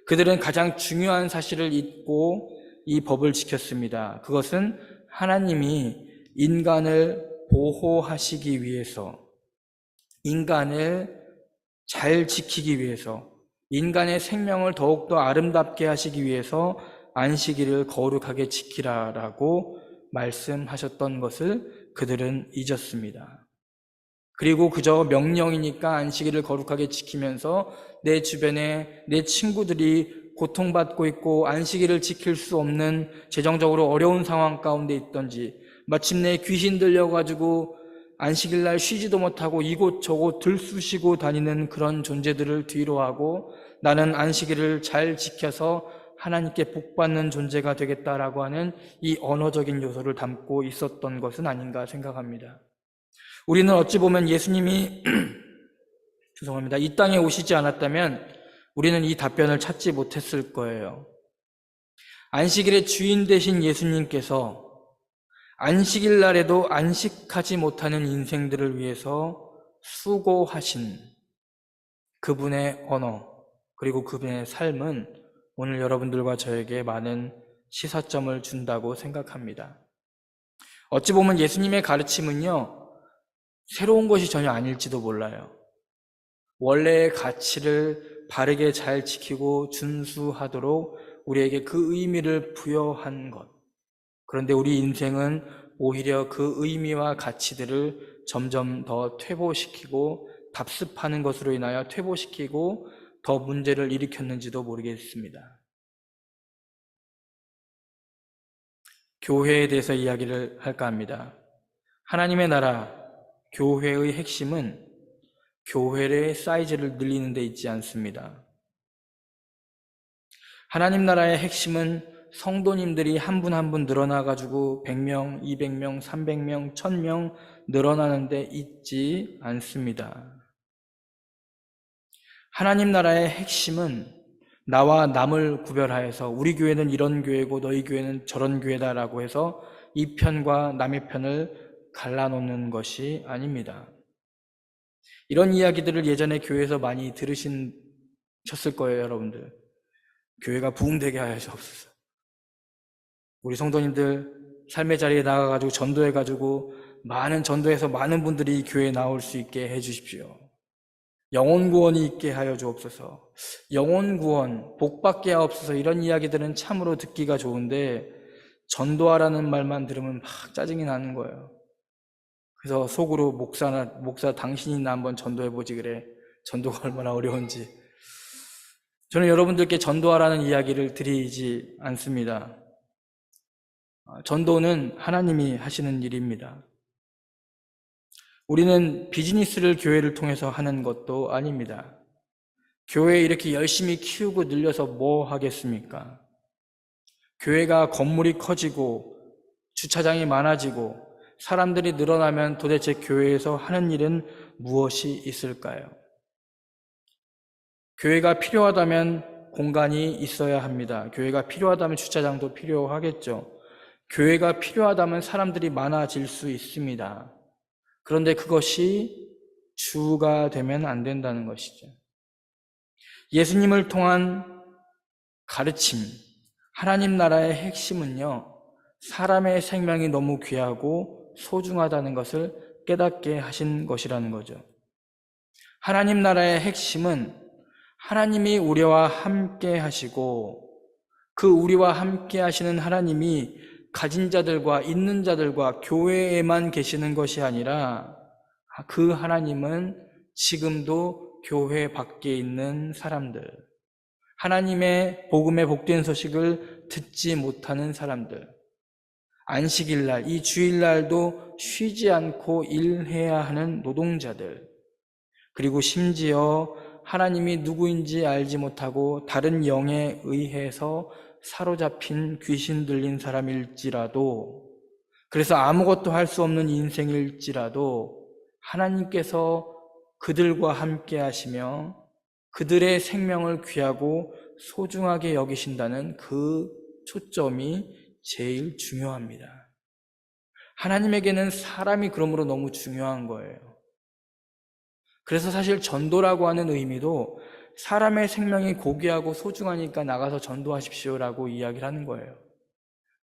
그들은 가장 중요한 사실을 잊고 이 법을 지켰습니다. 그것은 하나님이 인간을 보호하시기 위해서, 인간을 잘 지키기 위해서, 인간의 생명을 더욱더 아름답게 하시기 위해서 안식일을 거룩하게 지키라라고 말씀하셨던 것을 그들은 잊었습니다. 그리고 그저 명령이니까 안식일을 거룩하게 지키면서 내 주변에 내 친구들이 고통받고 있고 안식일을 지킬 수 없는 재정적으로 어려운 상황 가운데 있던지 마침내 귀신 들려가지고 안식일 날 쉬지도 못하고 이곳저곳 들쑤시고 다니는 그런 존재들을 뒤로하고 나는 안식일을 잘 지켜서 하나님께 복받는 존재가 되겠다라고 하는 이 언어적인 요소를 담고 있었던 것은 아닌가 생각합니다. 우리는 어찌 보면 예수님이 이 땅에 오시지 않았다면 우리는 이 답변을 찾지 못했을 거예요. 안식일의 주인 되신 예수님께서 안식일 날에도 안식하지 못하는 인생들을 위해서 수고하신 그분의 언어 그리고 그분의 삶은 오늘 여러분들과 저에게 많은 시사점을 준다고 생각합니다. 어찌 보면 예수님의 가르침은요, 새로운 것이 전혀 아닐지도 몰라요. 원래의 가치를 바르게 잘 지키고 준수하도록 우리에게 그 의미를 부여한 것. 그런데 우리 인생은 오히려 그 의미와 가치들을 점점 더 퇴보시키고 답습하는 것으로 인하여 퇴보시키고 더 문제를 일으켰는지도 모르겠습니다. 교회에 대해서 이야기를 할까 합니다. 하나님의 나라, 교회의 핵심은 교회의 사이즈를 늘리는 데 있지 않습니다. 하나님 나라의 핵심은 성도님들이 한 분 한 분 늘어나가지고 100명, 200명, 300명, 1000명 늘어나는 데 있지 않습니다. 하나님 나라의 핵심은 나와 남을 구별하여서 우리 교회는 이런 교회고 너희 교회는 저런 교회다라고 해서 이 편과 남의 편을 갈라놓는 것이 아닙니다. 이런 이야기들을 예전에 교회에서 많이 들으셨을 거예요, 여러분들. 교회가 부흥되게 하여 주옵소서. 우리 성도님들 삶의 자리에 나가가지고 전도해가지고 전도해서 많은 분들이 교회에 나올 수 있게 해주십시오. 영혼 구원이 있게 하여 주옵소서. 영혼 구원, 복받게 하옵소서. 이런 이야기들은 참으로 듣기가 좋은데 전도하라는 말만 들으면 막 짜증이 나는 거예요. 그래서 속으로 목사 당신이 나 한번 전도해보지 그래. 전도가 얼마나 어려운지. 저는 여러분들께 전도하라는 이야기를 드리지 않습니다. 전도는 하나님이 하시는 일입니다. 우리는 비즈니스를 교회를 통해서 하는 것도 아닙니다. 교회 이렇게 열심히 키우고 늘려서 뭐 하겠습니까? 교회가 건물이 커지고 주차장이 많아지고 사람들이 늘어나면 도대체 교회에서 하는 일은 무엇이 있을까요? 교회가 필요하다면 공간이 있어야 합니다. 교회가 필요하다면 주차장도 필요하겠죠. 교회가 필요하다면 사람들이 많아질 수 있습니다. 그런데 그것이 주가 되면 안 된다는 것이죠. 예수님을 통한 가르침, 하나님 나라의 핵심은요, 사람의 생명이 너무 귀하고 소중하다는 것을 깨닫게 하신 것이라는 거죠. 하나님 나라의 핵심은 하나님이 우리와 함께 하시고 그 우리와 함께 하시는 하나님이 가진 자들과 있는 자들과 교회에만 계시는 것이 아니라 그 하나님은 지금도 교회 밖에 있는 사람들, 하나님의 복음의 복된 소식을 듣지 못하는 사람들, 안식일날, 이 주일날도 쉬지 않고 일해야 하는 노동자들, 그리고 심지어 하나님이 누구인지 알지 못하고 다른 영에 의해서 사로잡힌 귀신 들린 사람일지라도, 그래서 아무것도 할 수 없는 인생일지라도 하나님께서 그들과 함께 하시며 그들의 생명을 귀하고 소중하게 여기신다는 그 초점이 제일 중요합니다. 하나님에게는 사람이 그러므로 너무 중요한 거예요. 그래서 사실 전도라고 하는 의미도 사람의 생명이 고귀하고 소중하니까 나가서 전도하십시오라고 이야기를 하는 거예요.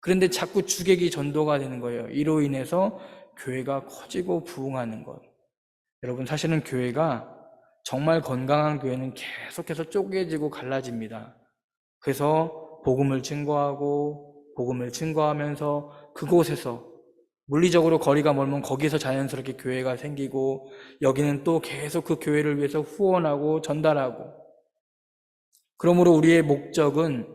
그런데 자꾸 주객이 전도가 되는 거예요. 이로 인해서 교회가 커지고 부흥하는 것. 여러분, 사실은 교회가 정말 건강한 교회는 계속해서 쪼개지고 갈라집니다. 그래서 복음을 증거하면서 그곳에서 물리적으로 거리가 멀면 거기서 자연스럽게 교회가 생기고 여기는 또 계속 그 교회를 위해서 후원하고 전달하고, 그러므로 우리의 목적은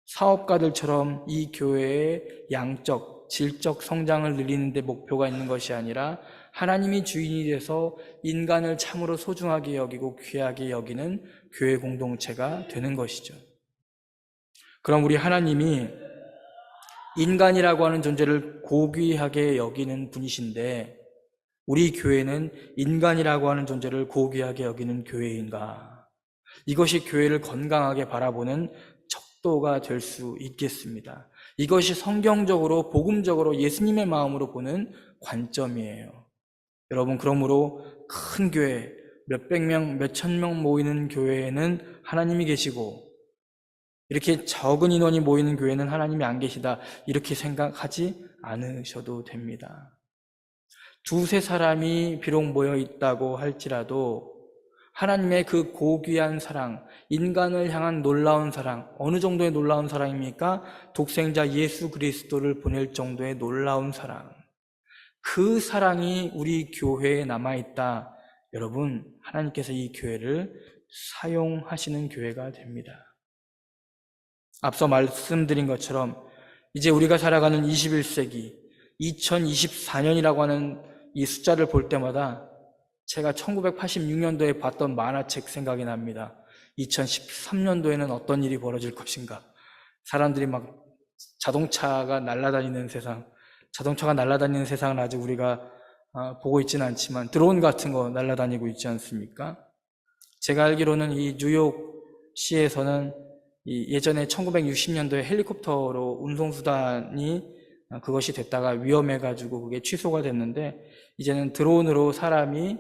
사업가들처럼 이 교회의 양적, 질적 성장을 늘리는 데 목표가 있는 것이 아니라 하나님이 주인이 돼서 인간을 참으로 소중하게 여기고 귀하게 여기는 교회 공동체가 되는 것이죠. 그럼 우리 하나님이 인간이라고 하는 존재를 고귀하게 여기는 분이신데 우리 교회는 인간이라고 하는 존재를 고귀하게 여기는 교회인가? 이것이 교회를 건강하게 바라보는 척도가 될 수 있겠습니다. 이것이 성경적으로 복음적으로 예수님의 마음으로 보는 관점이에요. 여러분, 그러므로 큰 교회, 몇백 명, 몇천 명 모이는 교회에는 하나님이 계시고 이렇게 적은 인원이 모이는 교회는 하나님이 안 계시다, 이렇게 생각하지 않으셔도 됩니다. 두세 사람이 비록 모여 있다고 할지라도 하나님의 그 고귀한 사랑, 인간을 향한 놀라운 사랑, 어느 정도의 놀라운 사랑입니까? 독생자 예수 그리스도를 보낼 정도의 놀라운 사랑. 그 사랑이 우리 교회에 남아있다. 여러분, 하나님께서 이 교회를 사용하시는 교회가 됩니다. 앞서 말씀드린 것처럼 이제 우리가 살아가는 21세기, 2024년이라고 하는 이 숫자를 볼 때마다 제가 1986년도에 봤던 만화책 생각이 납니다. 2013년도에는 어떤 일이 벌어질 것인가? 사람들이 막 자동차가 날아다니는 세상을 아직 우리가 보고 있지는 않지만 드론 같은 거 날아다니고 있지 않습니까? 제가 알기로는 이 뉴욕시에서는 예전에 1960년도에 헬리콥터로 운송수단이 그것이 됐다가 위험해가지고 그게 취소가 됐는데 이제는 드론으로 사람이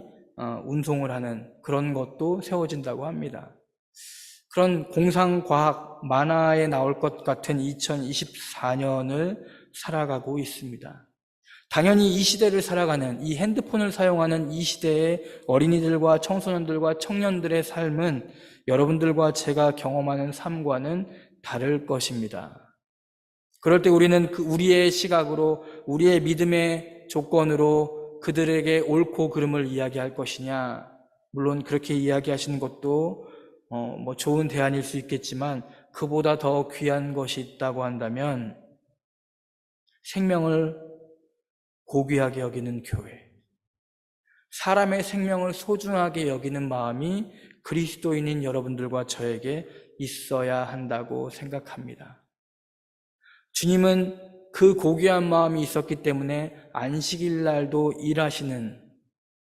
운송을 하는 그런 것도 세워진다고 합니다. 그런 공상과학 만화에 나올 것 같은 2024년을 살아가고 있습니다. 당연히 이 시대를 살아가는, 이 핸드폰을 사용하는 이 시대의 어린이들과 청소년들과 청년들의 삶은 여러분들과 제가 경험하는 삶과는 다를 것입니다. 그럴 때 우리는 우리의 시각으로, 우리의 믿음의 조건으로 그들에게 옳고 그름을 이야기할 것이냐? 물론 그렇게 이야기하시는 것도 좋은 대안일 수 있겠지만 그보다 더 귀한 것이 있다고 한다면 생명을 고귀하게 여기는 교회, 사람의 생명을 소중하게 여기는 마음이 그리스도인인 여러분들과 저에게 있어야 한다고 생각합니다. 주님은 그 고귀한 마음이 있었기 때문에 안식일 날도 일하시는,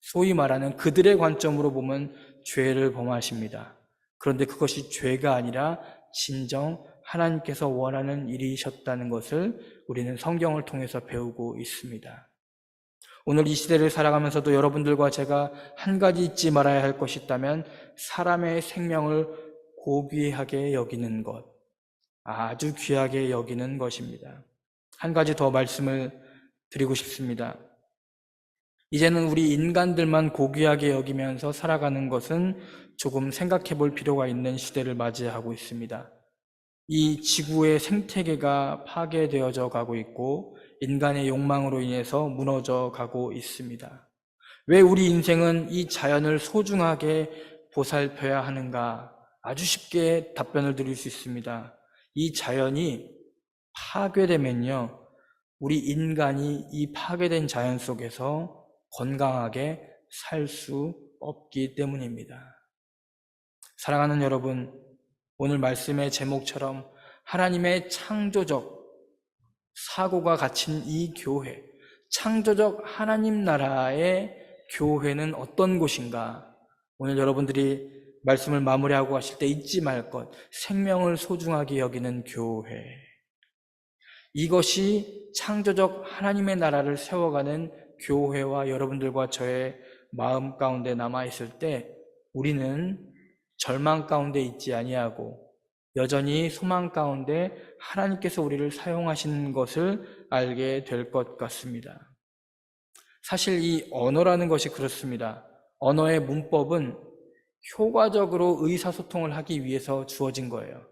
소위 말하는 그들의 관점으로 보면 죄를 범하십니다. 그런데 그것이 죄가 아니라 진정 하나님께서 원하는 일이셨다는 것을 우리는 성경을 통해서 배우고 있습니다. 오늘 이 시대를 살아가면서도 여러분들과 제가 한 가지 잊지 말아야 할 것이 있다면 사람의 생명을 고귀하게 여기는 것, 아주 귀하게 여기는 것입니다. 한 가지 더 말씀을 드리고 싶습니다. 이제는 우리 인간들만 고귀하게 여기면서 살아가는 것은 조금 생각해 볼 필요가 있는 시대를 맞이하고 있습니다. 이 지구의 생태계가 파괴되어져 가고 있고 인간의 욕망으로 인해서 무너져 가고 있습니다. 왜 우리 인생은 이 자연을 소중하게 보살펴야 하는가? 아주 쉽게 답변을 드릴 수 있습니다. 이 자연이 파괴되면요, 우리 인간이 이 파괴된 자연 속에서 건강하게 살 수 없기 때문입니다. 사랑하는 여러분, 오늘 말씀의 제목처럼 하나님의 창조적 사고가 갇힌 이 교회, 창조적 하나님 나라의 교회는 어떤 곳인가? 오늘 여러분들이 말씀을 마무리하고 가실 때 잊지 말 것, 생명을 소중하게 여기는 교회. 이것이 창조적 하나님의 나라를 세워가는 교회와 여러분들과 저의 마음 가운데 남아있을 때 우리는 절망 가운데 있지 아니하고 여전히 소망 가운데 하나님께서 우리를 사용하시는 것을 알게 될 것 같습니다. 사실 이 언어라는 것이 그렇습니다. 언어의 문법은 효과적으로 의사소통을 하기 위해서 주어진 거예요.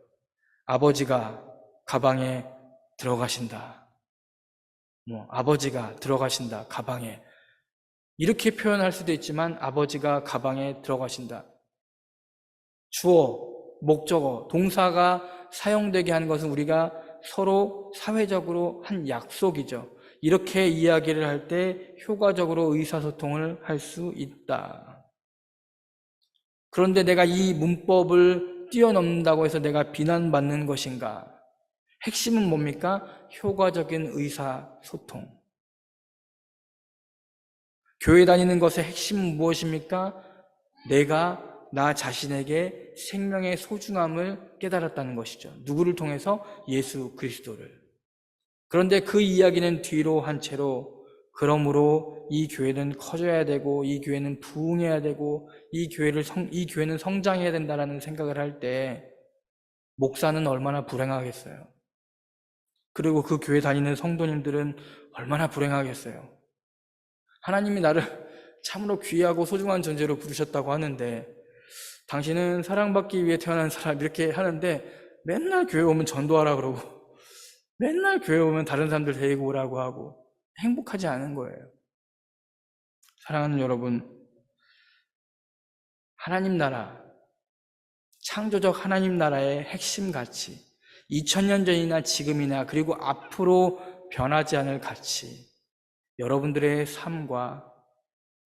아버지가 가방에 들어가신다. 아버지가 들어가신다. 가방에. 이렇게 표현할 수도 있지만 아버지가 가방에 들어가신다. 주어, 목적어, 동사가 사용되게 하는 것은 우리가 서로 사회적으로 한 약속이죠. 이렇게 이야기를 할 때 효과적으로 의사소통을 할 수 있다. 그런데 내가 이 문법을 뛰어넘는다고 해서 내가 비난받는 것인가? 핵심은 뭡니까? 효과적인 의사소통. 교회 다니는 것의 핵심은 무엇입니까? 내가 나 자신에게 생명의 소중함을 깨달았다는 것이죠. 누구를 통해서? 예수 그리스도를. 그런데 그 이야기는 뒤로 한 채로 그러므로 이 교회는 커져야 되고 이 교회는 부흥해야 되고 이 교회는 성장해야 된다라는 생각을 할 때 목사는 얼마나 불행하겠어요. 그리고 그 교회 다니는 성도님들은 얼마나 불행하겠어요. 하나님이 나를 참으로 귀하고 소중한 존재로 부르셨다고 하는데 당신은 사랑받기 위해 태어난 사람 이렇게 하는데 맨날 교회 오면 전도하라 그러고 맨날 교회 오면 다른 사람들 데리고 오라고 하고 행복하지 않은 거예요. 사랑하는 여러분, 하나님 나라, 창조적 하나님 나라의 핵심 가치, 2000년 전이나 지금이나 그리고 앞으로 변하지 않을 가치, 여러분들의 삶과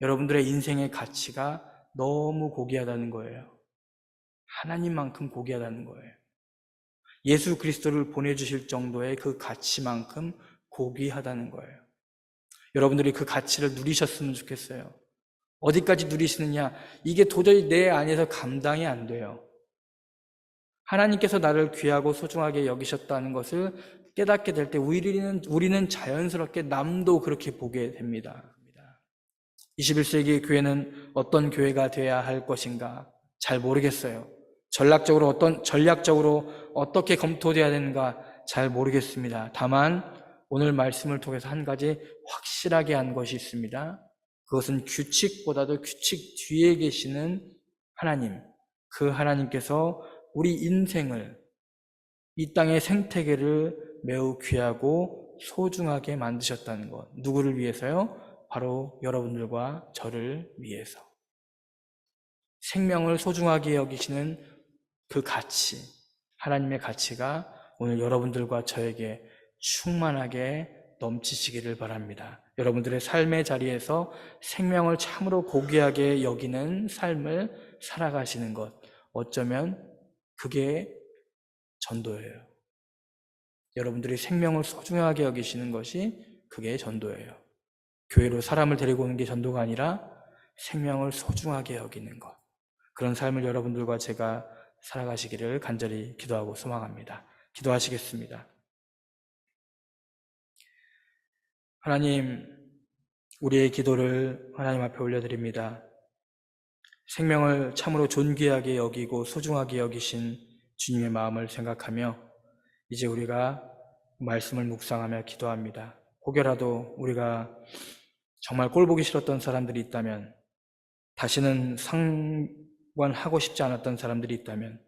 여러분들의 인생의 가치가 너무 고귀하다는 거예요. 하나님만큼 고귀하다는 거예요. 예수 그리스도를 보내주실 정도의 그 가치만큼 고귀하다는 거예요. 여러분들이 그 가치를 누리셨으면 좋겠어요. 어디까지 누리시느냐? 이게 도저히 내 안에서 감당이 안 돼요. 하나님께서 나를 귀하고 소중하게 여기셨다는 것을 깨닫게 될 때 우리는 자연스럽게 남도 그렇게 보게 됩니다. 21세기 교회는 어떤 교회가 되어야 할 것인가? 잘 모르겠어요. 전략적으로 어떻게 검토되어야 되는가? 잘 모르겠습니다. 다만 오늘 말씀을 통해서 한 가지 확실하게 한 것이 있습니다. 그것은 규칙보다도 규칙 뒤에 계시는 하나님, 그 하나님께서 우리 인생을, 이 땅의 생태계를 매우 귀하고 소중하게 만드셨다는 것. 누구를 위해서요? 바로 여러분들과 저를 위해서. 생명을 소중하게 여기시는 그 가치, 하나님의 가치가 오늘 여러분들과 저에게 충만하게 넘치시기를 바랍니다. 여러분들의 삶의 자리에서 생명을 참으로 고귀하게 여기는 삶을 살아가시는 것, 어쩌면 그게 전도예요. 여러분들이 생명을 소중하게 여기시는 것이 그게 전도예요. 교회로 사람을 데리고 오는 게 전도가 아니라 생명을 소중하게 여기는 것. 그런 삶을 여러분들과 제가 살아가시기를 간절히 기도하고 소망합니다. 기도하시겠습니다. 하나님, 우리의 기도를 하나님 앞에 올려드립니다. 생명을 참으로 존귀하게 여기고 소중하게 여기신 주님의 마음을 생각하며 이제 우리가 말씀을 묵상하며 기도합니다. 혹여라도 우리가 정말 꼴보기 싫었던 사람들이 있다면, 다시는 상관하고 싶지 않았던 사람들이 있다면,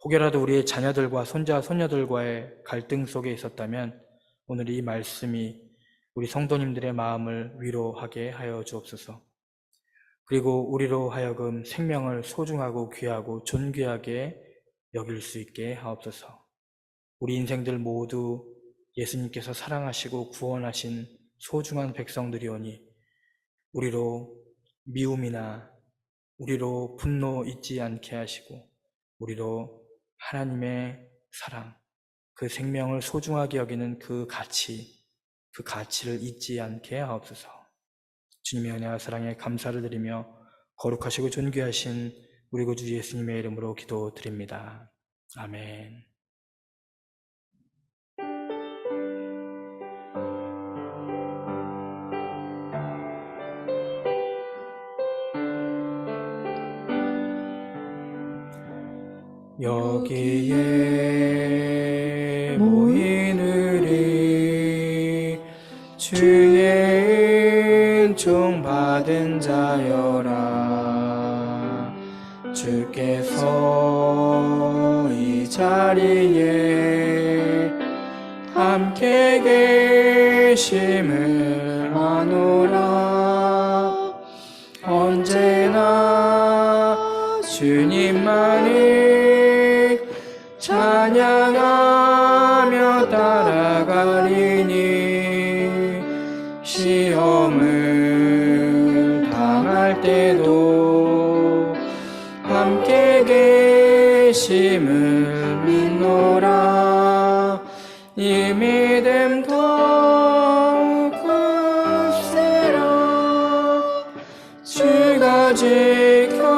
혹여라도 우리의 자녀들과 손자, 손녀들과의 갈등 속에 있었다면 오늘 이 말씀이 우리 성도님들의 마음을 위로하게 하여 주옵소서. 그리고 우리로 하여금 생명을 소중하고 귀하고 존귀하게 여길 수 있게 하옵소서. 우리 인생들 모두 예수님께서 사랑하시고 구원하신 소중한 백성들이오니 우리로 미움이나 우리로 분노 잊지 않게 하시고 우리로 하나님의 사랑, 그 생명을 소중하게 여기는 그 가치를 잊지 않게 하옵소서. 주님의 은혜와 사랑에 감사를 드리며 거룩하시고 존귀하신 우리 구주 예수님의 이름으로 기도드립니다. 아멘. 여기에 모인 우리 주의 은총 받은 자여라. 주께서 이 자리에 함께 계심을 아노라. 언제나 주님만을 찬양하며 따라가리니 시험을 당할 때도 함께 계심을 믿노라. 이 믿음 더욱 굳세라. 주가 지켜주신다.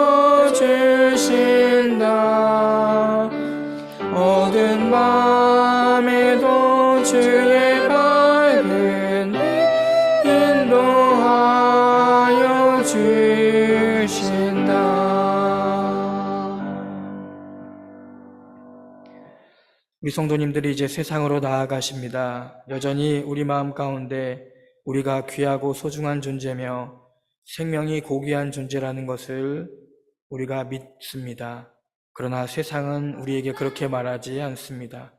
어두운 밤에도 주의 밝은 인도하여 주신다. 우리 성도님들이 이제 세상으로 나아가십니다. 여전히 우리 마음 가운데 우리가 귀하고 소중한 존재며 생명이 고귀한 존재라는 것을 우리가 믿습니다. 그러나 세상은 우리에게 그렇게 말하지 않습니다.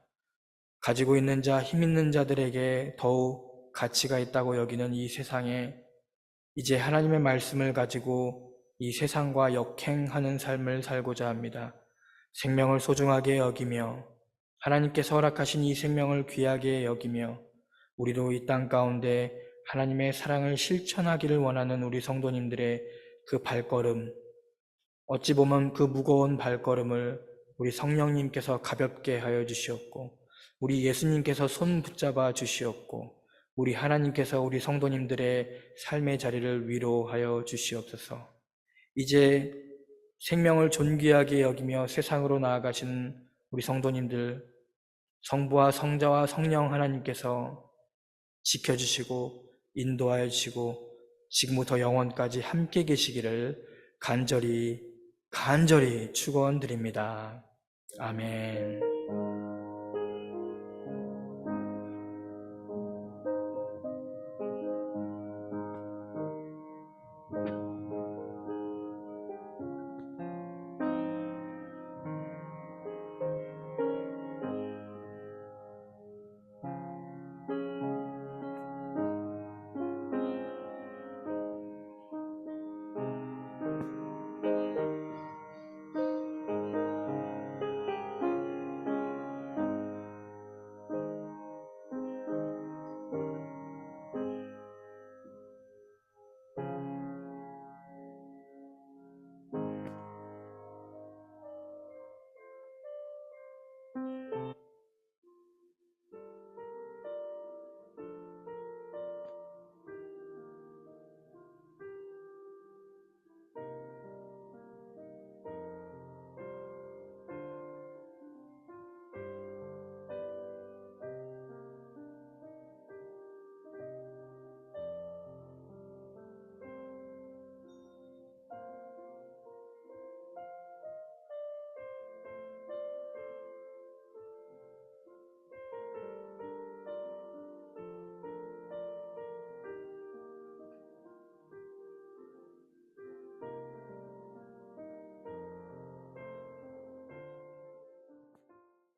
가지고 있는 자, 힘 있는 자들에게 더욱 가치가 있다고 여기는 이 세상에 이제 하나님의 말씀을 가지고 이 세상과 역행하는 삶을 살고자 합니다. 생명을 소중하게 여기며 하나님께서 허락하신 이 생명을 귀하게 여기며 우리도 이 땅 가운데 하나님의 사랑을 실천하기를 원하는 우리 성도님들의 그 발걸음, 어찌 보면 그 무거운 발걸음을 우리 성령님께서 가볍게 하여 주시옵고 우리 예수님께서 손 붙잡아 주시옵고 우리 하나님께서 우리 성도님들의 삶의 자리를 위로하여 주시옵소서. 이제 생명을 존귀하게 여기며 세상으로 나아가시는 우리 성도님들, 성부와 성자와 성령 하나님께서 지켜주시고 인도하여 주시고 지금부터 영원까지 함께 계시기를 간절히 축원드립니다. 아멘.